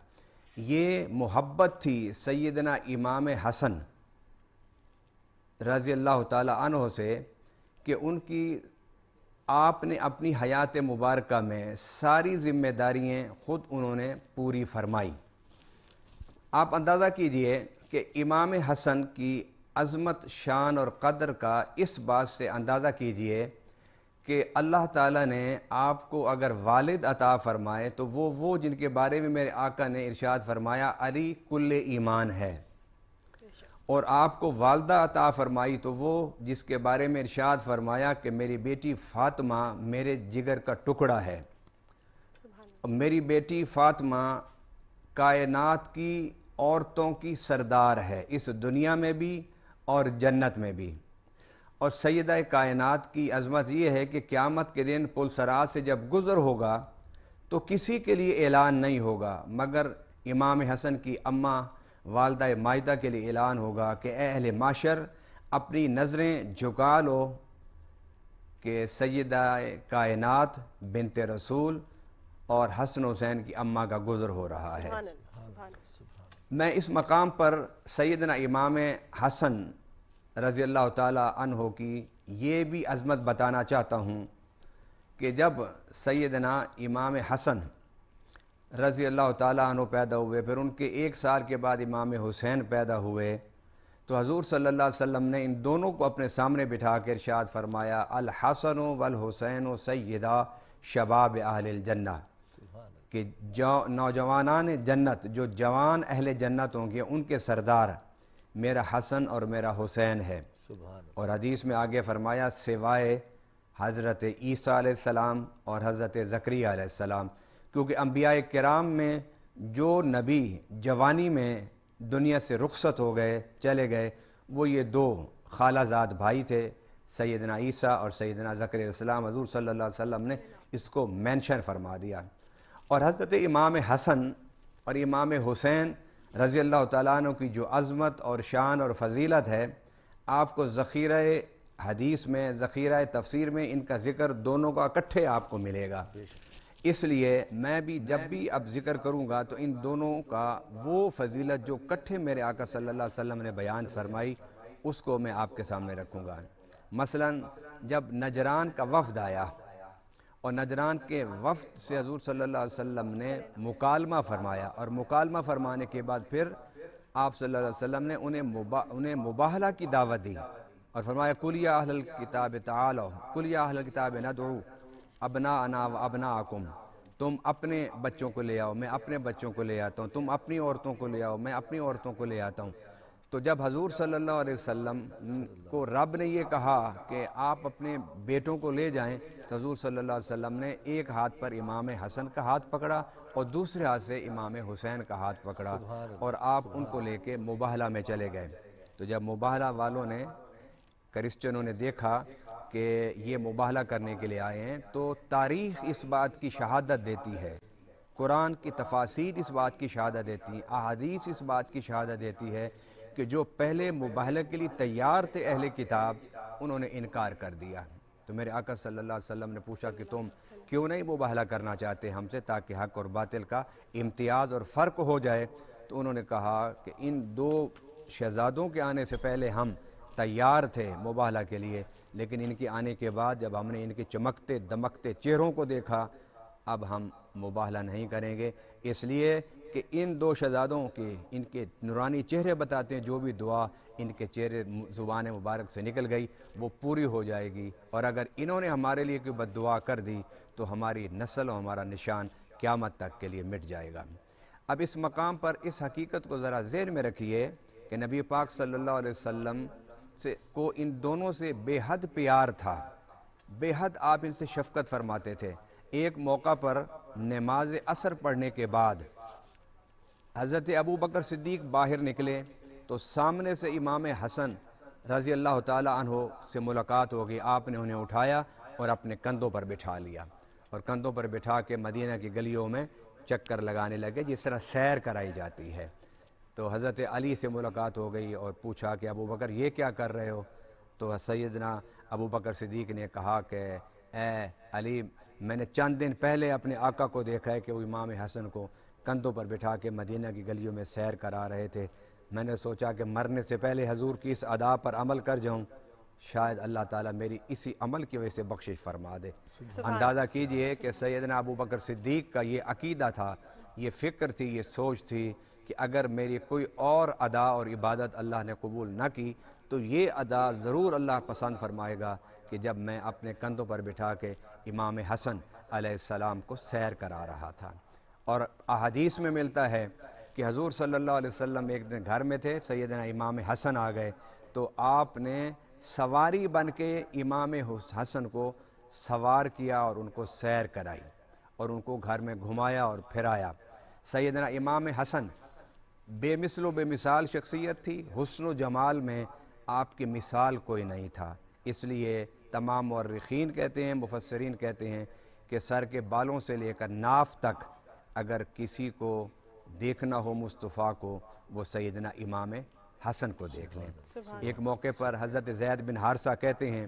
یہ محبت تھی سیدنا امام حسن رضی اللہ تعالی عنہ سے کہ ان کی آپ نے اپنی حیات مبارکہ میں ساری ذمہ داریاں خود انہوں نے پوری فرمائی. آپ اندازہ کیجئے کہ امام حسن کی عظمت، شان اور قدر کا اس بات سے اندازہ کیجئے کہ اللہ تعالیٰ نے آپ کو اگر والد عطا فرمائے تو وہ جن کے بارے میں میرے آقا نے ارشاد فرمایا علی کل ایمان ہے، اور آپ کو والدہ عطا فرمائی تو وہ جس کے بارے میں ارشاد فرمایا کہ میری بیٹی فاطمہ میرے جگر کا ٹکڑا ہے. میری بیٹی فاطمہ کائنات کی عورتوں کی سردار ہے، اس دنیا میں بھی اور جنت میں بھی. اور سیدہ کائنات کی عظمت یہ ہے کہ قیامت کے دن پل صراط سے جب گزر ہوگا تو کسی کے لیے اعلان نہیں ہوگا مگر امام حسن کی اماں والدہ ماجدہ کے لیے اعلان ہوگا کہ اے اہل معاشر اپنی نظریں جھکا لو کہ سیدہ کائنات بنت رسول اور حسن حسین کی اماں کا گزر ہو رہا ہے. میں اس مقام پر سیدنا امام حسن رضی اللہ تعالی عنہ کی یہ بھی عظمت بتانا چاہتا ہوں کہ جب سیدنا امام حسن رضی اللہ تعالیٰ عنہ پیدا ہوئے، پھر ان کے 1 سال کے بعد امام حسین پیدا ہوئے، تو حضور صلی اللہ علیہ وسلم نے ان دونوں کو اپنے سامنے بٹھا کے ارشاد فرمایا الحسن والحسین سیدہ شباب اہل الجنہ، کہ نوجوانان جنت جو جوان اہل جنت ہوں گے ان کے سردار میرا حسن اور میرا حسین ہے. اور حدیث میں آگے فرمایا سوائے حضرت عیسیٰ علیہ السلام اور حضرت زکریا علیہ السلام، کیونکہ انبیاء کرام میں جو نبی جوانی میں دنیا سے رخصت ہو گئے، چلے گئے، وہ یہ 2 خالہ زاد بھائی تھے، سیدنا عیسیٰ اور سیدنا زکریا علیہ السلام. حضور صلی اللہ علیہ وسلم نے اس کو مینشن فرما دیا. اور حضرت امام حسن اور امام حسین رضی اللہ تعالیٰ عنہ کی جو عظمت اور شان اور فضیلت ہے، آپ کو ذخیرہ حدیث میں، ذخیرہ تفسیر میں ان کا ذکر دونوں کا اکٹھے آپ کو ملے گا. اس لیے میں بھی جب بھی اب ذکر کروں گا تو ان دونوں کا وہ فضیلت جو اکٹھے میرے آقا صلی اللہ علیہ وسلم نے بیان فرمائی اس کو میں آپ کے سامنے رکھوں گا. مثلا جب نجران کا وفد آیا اور نجران کے وفد سے حضور صلی اللہ علیہ وسلم نے مکالمہ فرمایا، اور مکالمہ فرمانے کے بعد پھر آپ صلی اللہ علیہ وسلم نے انہیں مباہلہ کی دعوت دی اور فرمایا قُلْ يَا أَهْلَ الْكِتَابِ تَعَالَوْا قُلْ يَا أَهْلَ الْكِتَابِ نَدْعُو أَبْنَاءَنَا وَأَبْنَاءَكُمْ، تم اپنے بچوں کو لے آؤ، میں اپنے بچوں کو لے آتا ہوں، تم اپنی عورتوں کو لے آؤ، میں اپنی عورتوں کو لے آتا ہوں. تو جب حضور صلی اللہ علیہ وسلم کو رب نے یہ کہا کہ آپ اپنے بیٹوں کو لے جائیں تو حضور صلی اللہ علیہ وسلم نے ایک ہاتھ پر امام حسن کا ہاتھ پکڑا اور دوسرے ہاتھ سے امام حسین کا ہاتھ پکڑا اور آپ ان کو لے کے مباہلہ میں چلے گئے. تو جب مباہلہ والوں نے، کرسچنوں نے دیکھا کہ یہ مباہلہ کرنے کے لیے آئے ہیں تو تاریخ اس بات کی شہادت دیتی ہے، قرآن کی تفاسیر اس بات کی شہادت دیتی ہیں، احادیث اس بات کی شہادت دیتی ہے کہ جو پہلے مباہلہ کے لیے تیار تھے اہل کتاب انہوں نے انکار کر دیا. تو میرے آقا صلی اللہ علیہ وسلم نے پوچھا کہ تم کیوں نہیں مباہلہ کرنا چاہتے ہم سے تاکہ حق اور باطل کا امتیاز اور فرق ہو جائے؟ تو انہوں نے کہا کہ ان 2 شہزادوں کے آنے سے پہلے ہم تیار تھے مباہلہ کے لیے، لیکن ان کے آنے کے بعد جب ہم نے ان کے چمکتے دمکتے چہروں کو دیکھا اب ہم مباہلہ نہیں کریں گے، اس لیے کہ ان دو شہزادوں کے ان کے نورانی چہرے بتاتے ہیں جو بھی دعا ان کے چہرے زبان مبارک سے نکل گئی وہ پوری ہو جائے گی، اور اگر انہوں نے ہمارے لیے کوئی بد دعا کر دی تو ہماری نسل اور ہمارا نشان قیامت تک کے لیے مٹ جائے گا۔ اب اس مقام پر اس حقیقت کو ذرا ذہن میں رکھیے کہ نبی پاک صلی اللہ علیہ وسلم کو ان دونوں سے بے حد پیار تھا، بے حد آپ ان سے شفقت فرماتے تھے۔ ایک موقع پر نماز عصر پڑھنے کے بعد حضرت ابو بکر صدیق باہر نکلے تو سامنے سے امام حسن رضی اللہ تعالی عنہ سے ملاقات ہو گئی۔ آپ نے انہیں اٹھایا اور اپنے کندھوں پر بٹھا لیا، اور کندھوں پر بٹھا کے مدینہ کی گلیوں میں چکر لگانے لگے جس طرح سیر کرائی جاتی ہے۔ تو حضرت علی سے ملاقات ہو گئی اور پوچھا کہ ابو بکر یہ کیا کر رہے ہو؟ تو سیدنا ابو بکر صدیق نے کہا کہ اے علی، میں نے چند دن پہلے اپنے آقا کو دیکھا ہے کہ وہ امام حسن کو کندھوں پر بٹھا کے مدینہ کی گلیوں میں سیر کرا رہے تھے، میں نے سوچا کہ مرنے سے پہلے حضور کی اس ادا پر عمل کر جاؤں، شاید اللہ تعالیٰ میری اسی عمل کی وجہ سے بخشش فرما دے۔ اندازہ کیجئے کہ سیدنا ابو بکر صدیق کا یہ عقیدہ تھا، یہ فکر تھی، یہ سوچ تھی کہ اگر میری کوئی اور ادا اور عبادت اللہ نے قبول نہ کی تو یہ ادا ضرور اللہ پسند فرمائے گا کہ جب میں اپنے کندھوں پر بٹھا کے امام حسن علیہ السلام کو سیر کرا رہا تھا۔ اور احادیث میں ملتا ہے کہ حضور صلی اللہ علیہ وسلم ایک دن گھر میں تھے، سیدنا امام حسن آ گئے تو آپ نے سواری بن کے امام حسن کو سوار کیا اور ان کو سیر کرائی اور ان کو گھر میں گھمایا اور پھرایا۔ سیدنا امام حسن بے مثل و بے مثال شخصیت تھی، حسن و جمال میں آپ کی مثال کوئی نہیں تھا، اس لیے تمام مورخین کہتے ہیں، مفسرین کہتے ہیں کہ سر کے بالوں سے لے کر ناف تک اگر کسی کو دیکھنا ہو مصطفیٰ کو وہ سیدنا امام حسن کو دیکھ لیں۔ ایک موقع پر حضرت زید بن حارثہ کہتے ہیں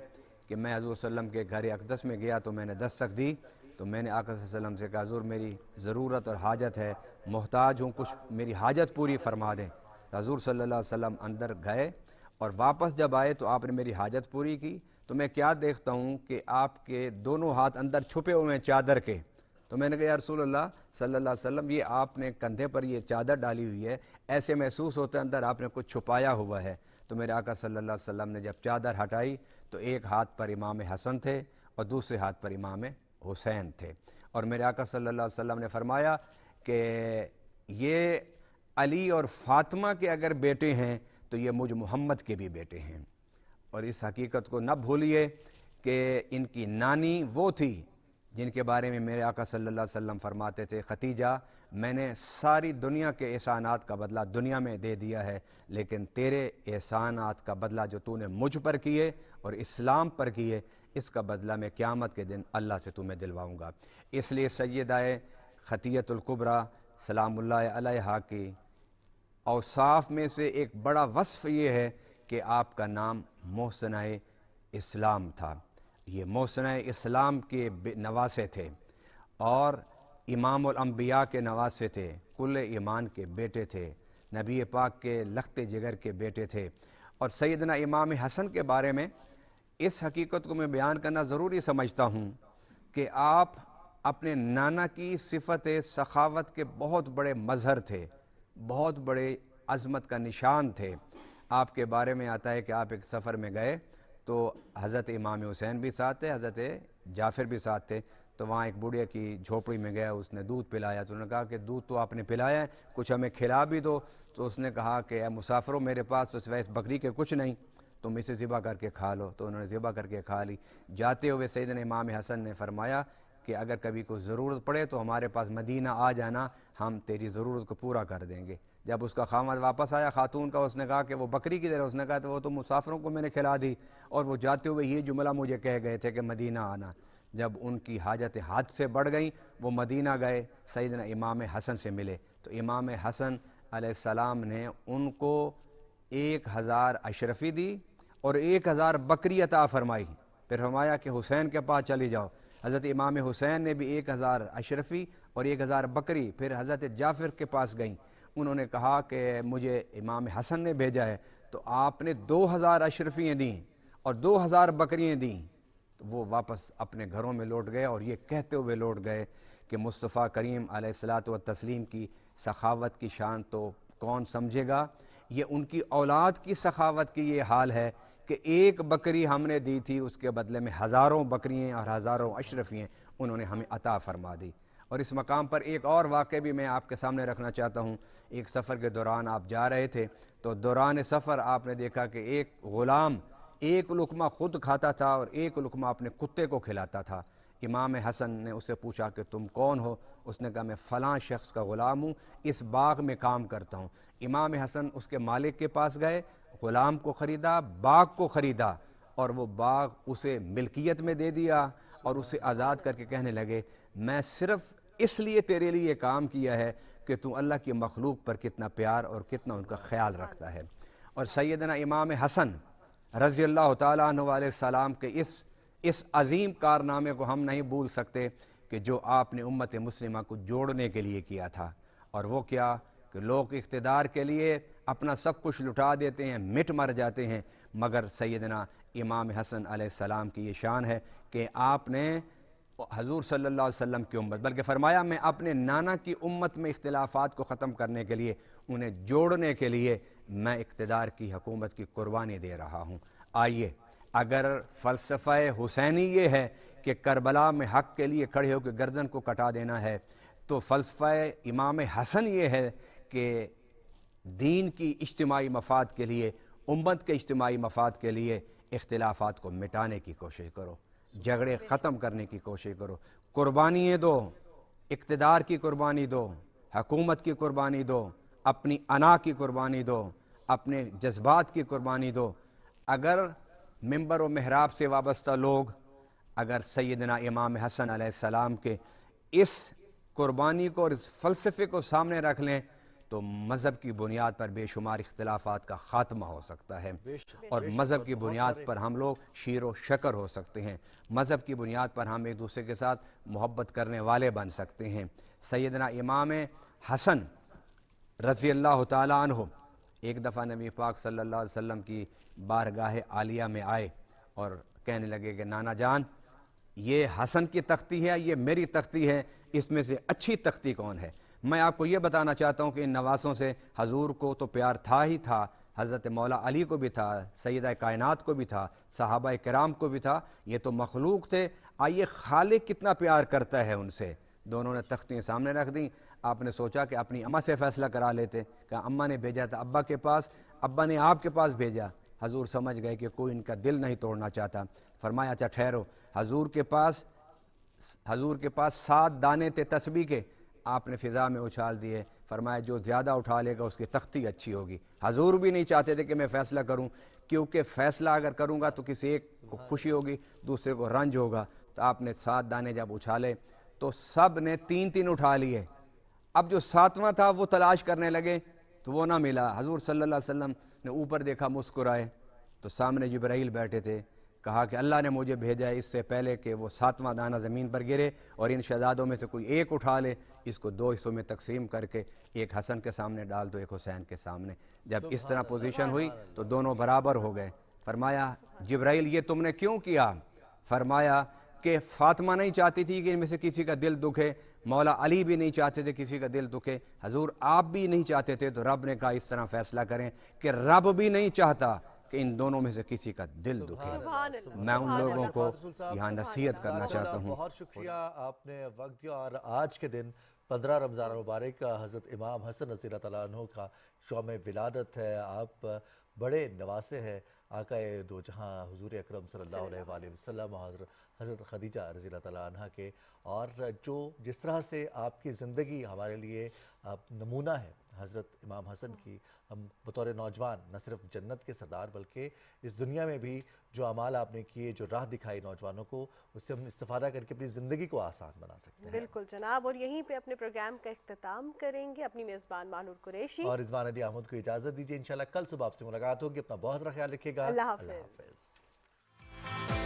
کہ میں حضور صلی اللہ علیہ وسلم کے گھر اقدس میں گیا تو میں نے دستک دی تو میں نے آقا صلی اللہ علیہ وسلم سے کہا حضور میری ضرورت اور حاجت ہے، محتاج ہوں، کچھ میری حاجت پوری فرما دیں۔ تو حضور صلی اللہ علیہ وسلم اندر گئے اور واپس جب آئے تو آپ نے میری حاجت پوری کی تو میں کیا دیکھتا ہوں کہ آپ کے دونوں ہاتھ اندر چھپے ہوئے ہیں چادر کے۔ تو میں نے کہا یا رسول اللہ صلی اللہ علیہ وسلم یہ آپ نے کندھے پر یہ چادر ڈالی ہوئی ہے، ایسے محسوس ہوتا ہے اندر آپ نے کچھ چھپایا ہوا ہے۔ تو میرے آقا صلی اللہ علیہ وسلم نے جب چادر ہٹائی تو ایک ہاتھ پر امام حسن تھے اور دوسرے ہاتھ پر امام حسین تھے، اور میرے آقا صلی اللہ علیہ وسلم نے فرمایا کہ یہ علی اور فاطمہ کے اگر بیٹے ہیں تو یہ مجھ محمد کے بھی بیٹے ہیں۔ اور اس حقیقت کو نہ بھولیے کہ ان کی نانی وہ تھی جن کے بارے میں میرے آقا صلی اللہ علیہ وسلم فرماتے تھے ختیجہ میں نے ساری دنیا کے احسانات کا بدلہ دنیا میں دے دیا ہے، لیکن تیرے احسانات کا بدلہ جو تو نے مجھ پر کیے اور اسلام پر کیے اس کا بدلہ میں قیامت کے دن اللہ سے تمہیں دلواؤں گا۔ اس لیے سیدہ خطیۃ الکبریٰ سلام اللہ علیہا کی اوصاف میں سے ایک بڑا وصف یہ ہے کہ آپ کا نام محسنہ اسلام تھا۔ یہ محسنہ اسلام کے نواسے تھے اور امام الانبیاء کے نواسے تھے، کل ایمان کے بیٹے تھے، نبی پاک کے لخت جگر کے بیٹے تھے۔ اور سیدنا امام حسن کے بارے میں اس حقیقت کو میں بیان کرنا ضروری سمجھتا ہوں کہ آپ اپنے نانا کی صفت سخاوت کے بہت بڑے مظہر تھے، بہت بڑے عظمت کا نشان تھے۔ آپ کے بارے میں آتا ہے کہ آپ ایک سفر میں گئے تو حضرت امام حسین بھی ساتھ تھے، حضرت جعفر بھی ساتھ تھے، تو وہاں ایک بوڑھے کی جھوپڑی میں گیا، اس نے دودھ پلایا تو انہوں نے کہا کہ دودھ تو آپ نے پلایا ہے، کچھ ہمیں کھلا بھی دو۔ تو اس نے کہا کہ اے مسافروں میرے پاس تو سوائے اس بکری کے کچھ نہیں، تم اسے ذبح کر کے کھا لو۔ تو انہوں نے ذبح کر کے کھا لی۔ جاتے ہوئے سیدنا امام حسن نے فرمایا کہ اگر کبھی کوئی ضرورت پڑے تو ہمارے پاس مدینہ آ جانا، ہم تیری ضرورت کو پورا کر دیں گے۔ جب اس کا خامد واپس آیا خاتون کا، اس نے کہا کہ وہ بکری کی طرح، اس نے کہا تو وہ تو مسافروں کو میں نے کھلا دی، اور وہ جاتے ہوئے یہ جملہ مجھے کہہ گئے تھے کہ مدینہ آنا۔ جب ان کی حاجتیں حد سے بڑھ گئیں وہ مدینہ گئے، سیدنا امام حسن سے ملے تو امام حسن علیہ السلام نے ان کو 1000 اشرفی دی اور 1000 بکری عطا فرمائی۔ پھر فرمایا کہ حسین کے پاس چلی جاؤ۔ حضرت امام حسین نے بھی 1000 اشرفی اور 1000 بکری پھر حضرت جعفر کے پاس گئیں۔ انہوں نے کہا کہ مجھے امام حسن نے بھیجا ہے، تو آپ نے 2000 اشرفیاں دیں اور 2000 بکریاں دیں۔ تو وہ واپس اپنے گھروں میں لوٹ گئے اور یہ کہتے ہوئے لوٹ گئے کہ مصطفیٰ کریم علیہ الصلاۃ والتسلیم کی سخاوت کی شان تو کون سمجھے گا. یہ ان کی اولاد کی سخاوت کی یہ حال ہے کہ ایک بکری ہم نے دی تھی، اس کے بدلے میں ہزاروں بکریاں اور ہزاروں اشرفیاں انہوں نے ہمیں عطا فرما دی. اور اس مقام پر ایک اور واقعہ بھی میں آپ کے سامنے رکھنا چاہتا ہوں. ایک سفر کے دوران آپ جا رہے تھے تو دوران سفر آپ نے دیکھا کہ ایک غلام ایک لقمہ خود کھاتا تھا اور ایک لقمہ اپنے کتے کو کھلاتا تھا. امام حسن نے اس سے پوچھا کہ تم کون ہو؟ اس نے کہا میں فلاں شخص کا غلام ہوں، اس باغ میں کام کرتا ہوں. امام حسن اس کے مالک کے پاس گئے، غلام کو خریدا، باغ کو خریدا، اور وہ باغ اسے ملکیت میں دے دیا اور اسے آزاد کر کے کہنے لگے میں صرف اس لیے تیرے لیے کام کیا ہے کہ تو اللہ کی مخلوق پر کتنا پیار اور کتنا ان کا خیال رکھتا ہے. اور سیدنا امام حسن رضی اللہ تعالیٰ عنہ علیہ السلام کے اس عظیم کارنامے کو ہم نہیں بھول سکتے کہ جو آپ نے امت مسلمہ کو جوڑنے کے لیے کیا تھا. اور وہ کیا کہ لوگ اقتدار کے لیے اپنا سب کچھ لٹا دیتے ہیں، مٹ مر جاتے ہیں، مگر سیدنا امام حسن علیہ السلام کی یہ شان ہے کہ آپ نے حضور صلی اللہ علیہ وسلم کی امت، بلکہ فرمایا میں اپنے نانا کی امت میں اختلافات کو ختم کرنے کے لیے، انہیں جوڑنے کے لیے میں اقتدار کی حکومت کی قربانی دے رہا ہوں. آئیے، اگر فلسفہ حسینی یہ ہے کہ کربلا میں حق کے لیے کھڑے ہو کے گردن کو کٹا دینا ہے، تو فلسفہ امام حسن یہ ہے کہ دین کی اجتماعی مفاد کے لیے، امت کے اجتماعی مفاد کے لیے اختلافات کو مٹانے کی کوشش کرو، جھگڑے ختم کرنے کی کوشش کرو، قربانیاں دو، اقتدار کی قربانی دو، حکومت کی قربانی دو، اپنی انا کی قربانی دو، اپنے جذبات کی قربانی دو. اگر منبر و محراب سے وابستہ لوگ اگر سیدنا امام حسن علیہ السلام کے اس قربانی کو اور اس فلسفے کو سامنے رکھ لیں تو مذہب کی بنیاد پر بے شمار اختلافات کا خاتمہ ہو سکتا ہے، اور مذہب کی بنیاد پر ہم لوگ شیر و شکر ہو سکتے ہیں، مذہب کی بنیاد پر ہم ایک دوسرے کے ساتھ محبت کرنے والے بن سکتے ہیں. سیدنا امام حسن رضی اللہ تعالیٰ عنہ ایک دفعہ نبی پاک صلی اللہ علیہ وسلم کی بارگاہ عالیہ میں آئے اور کہنے لگے کہ نانا جان، یہ حسن کی تختی ہے، یہ میری تختی ہے، اس میں سے اچھی تختی کون ہے؟ میں آپ کو یہ بتانا چاہتا ہوں کہ ان نواسوں سے حضور کو تو پیار تھا ہی تھا، حضرت مولا علی کو بھی تھا، سیدہ کائنات کو بھی تھا، صحابہ کرام کو بھی تھا، یہ تو مخلوق تھے. آئیے خالق کتنا پیار کرتا ہے ان سے. دونوں نے تختیں سامنے رکھ دیں. آپ نے سوچا کہ اپنی اماں سے فیصلہ کرا لیتے، کہ اماں نے بھیجا تھا ابا کے پاس، ابا نے آپ کے پاس بھیجا. حضور سمجھ گئے کہ کوئی ان کا دل نہیں توڑنا چاہتا. فرمایا اچھا ٹھہرو. حضور کے پاس 7 دانے تھے تسبیح کے، آپ نے فضا میں اچھال دیے. فرمایا جو زیادہ اٹھا لے گا اس کی تختی اچھی ہوگی. حضور بھی نہیں چاہتے تھے کہ میں فیصلہ کروں، کیونکہ فیصلہ اگر کروں گا تو کسی ایک کو خوشی ہوگی، دوسرے کو رنج ہوگا. تو آپ نے 7 دانے جب اچھالے تو سب نے 3 اٹھا لیے. اب جو 7واں تھا وہ تلاش کرنے لگے تو وہ نہ ملا. حضور صلی اللہ علیہ وسلم نے اوپر دیکھا، مسکرائے تو سامنے جبرائیل بیٹھے تھے. کہا کہ اللہ نے مجھے بھیجا ہے اس سے پہلے کہ وہ 7واں دانہ زمین پر گرے اور ان شہزادوں میں سے کوئی ایک اٹھا لے، اس کو 2 حصوں میں تقسیم کر کے ایک حسن کے سامنے ڈال دو، ایک حسین کے سامنے. جب اس طرح پوزیشن ہوئی تو دونوں برابر ہو گئے. فرمایا جبرائیل یہ تم نے کیوں کیا؟ فرمایا کہ فاطمہ نہیں چاہتی تھی کہ ان میں سے کسی کا دل دکھے، مولا علی بھی نہیں چاہتے تھے کسی کا دل دکھے، حضور آپ بھی نہیں چاہتے تھے، تو رب نے کہا اس طرح فیصلہ کریں کہ رب بھی نہیں چاہتا کہ ان دونوں میں سے کسی کا دل دکھے. میں ان لوگوں کو یہاں نصیحت کرنا چاہتا ہوں. بہت شکریہ، آپ نے وقت دیا. اور آج کے دن 15 رمضان المبارک حضرت امام حسن رضی اللہ تعالیٰ عنہ کا یوم ولادت ہے. آپ بڑے نواسے ہیں آقا دو جہاں حضور اکرم صلی اللہ علیہ وآلہ وسلم، حضرت خدیجہ رضی اللہ تعالیٰ عنہ کے. اور جس طرح سے آپ کی زندگی ہمارے لیے نمونہ ہے حضرت امام حسن کی، ہم بطور نوجوان نہ صرف جنت کے سردار بلکہ اس دنیا میں بھی جو اعمال آپ نے کیے، جو راہ دکھائی نوجوانوں کو، اس سے ہم استفادہ کر کے اپنی زندگی کو آسان بنا سکتے ہیں. بالکل جناب، اور یہیں پہ اپنے پروگرام کا اختتام کریں گے. اپنی میزبان مانور قریشی اور رضوان علی احمد کو اجازت دیجیے. انشاءاللہ کل صبح آپ سے ملاقات ہوگی. اپنا بہت سارا خیال رکھیے گا. اللہ حافظ.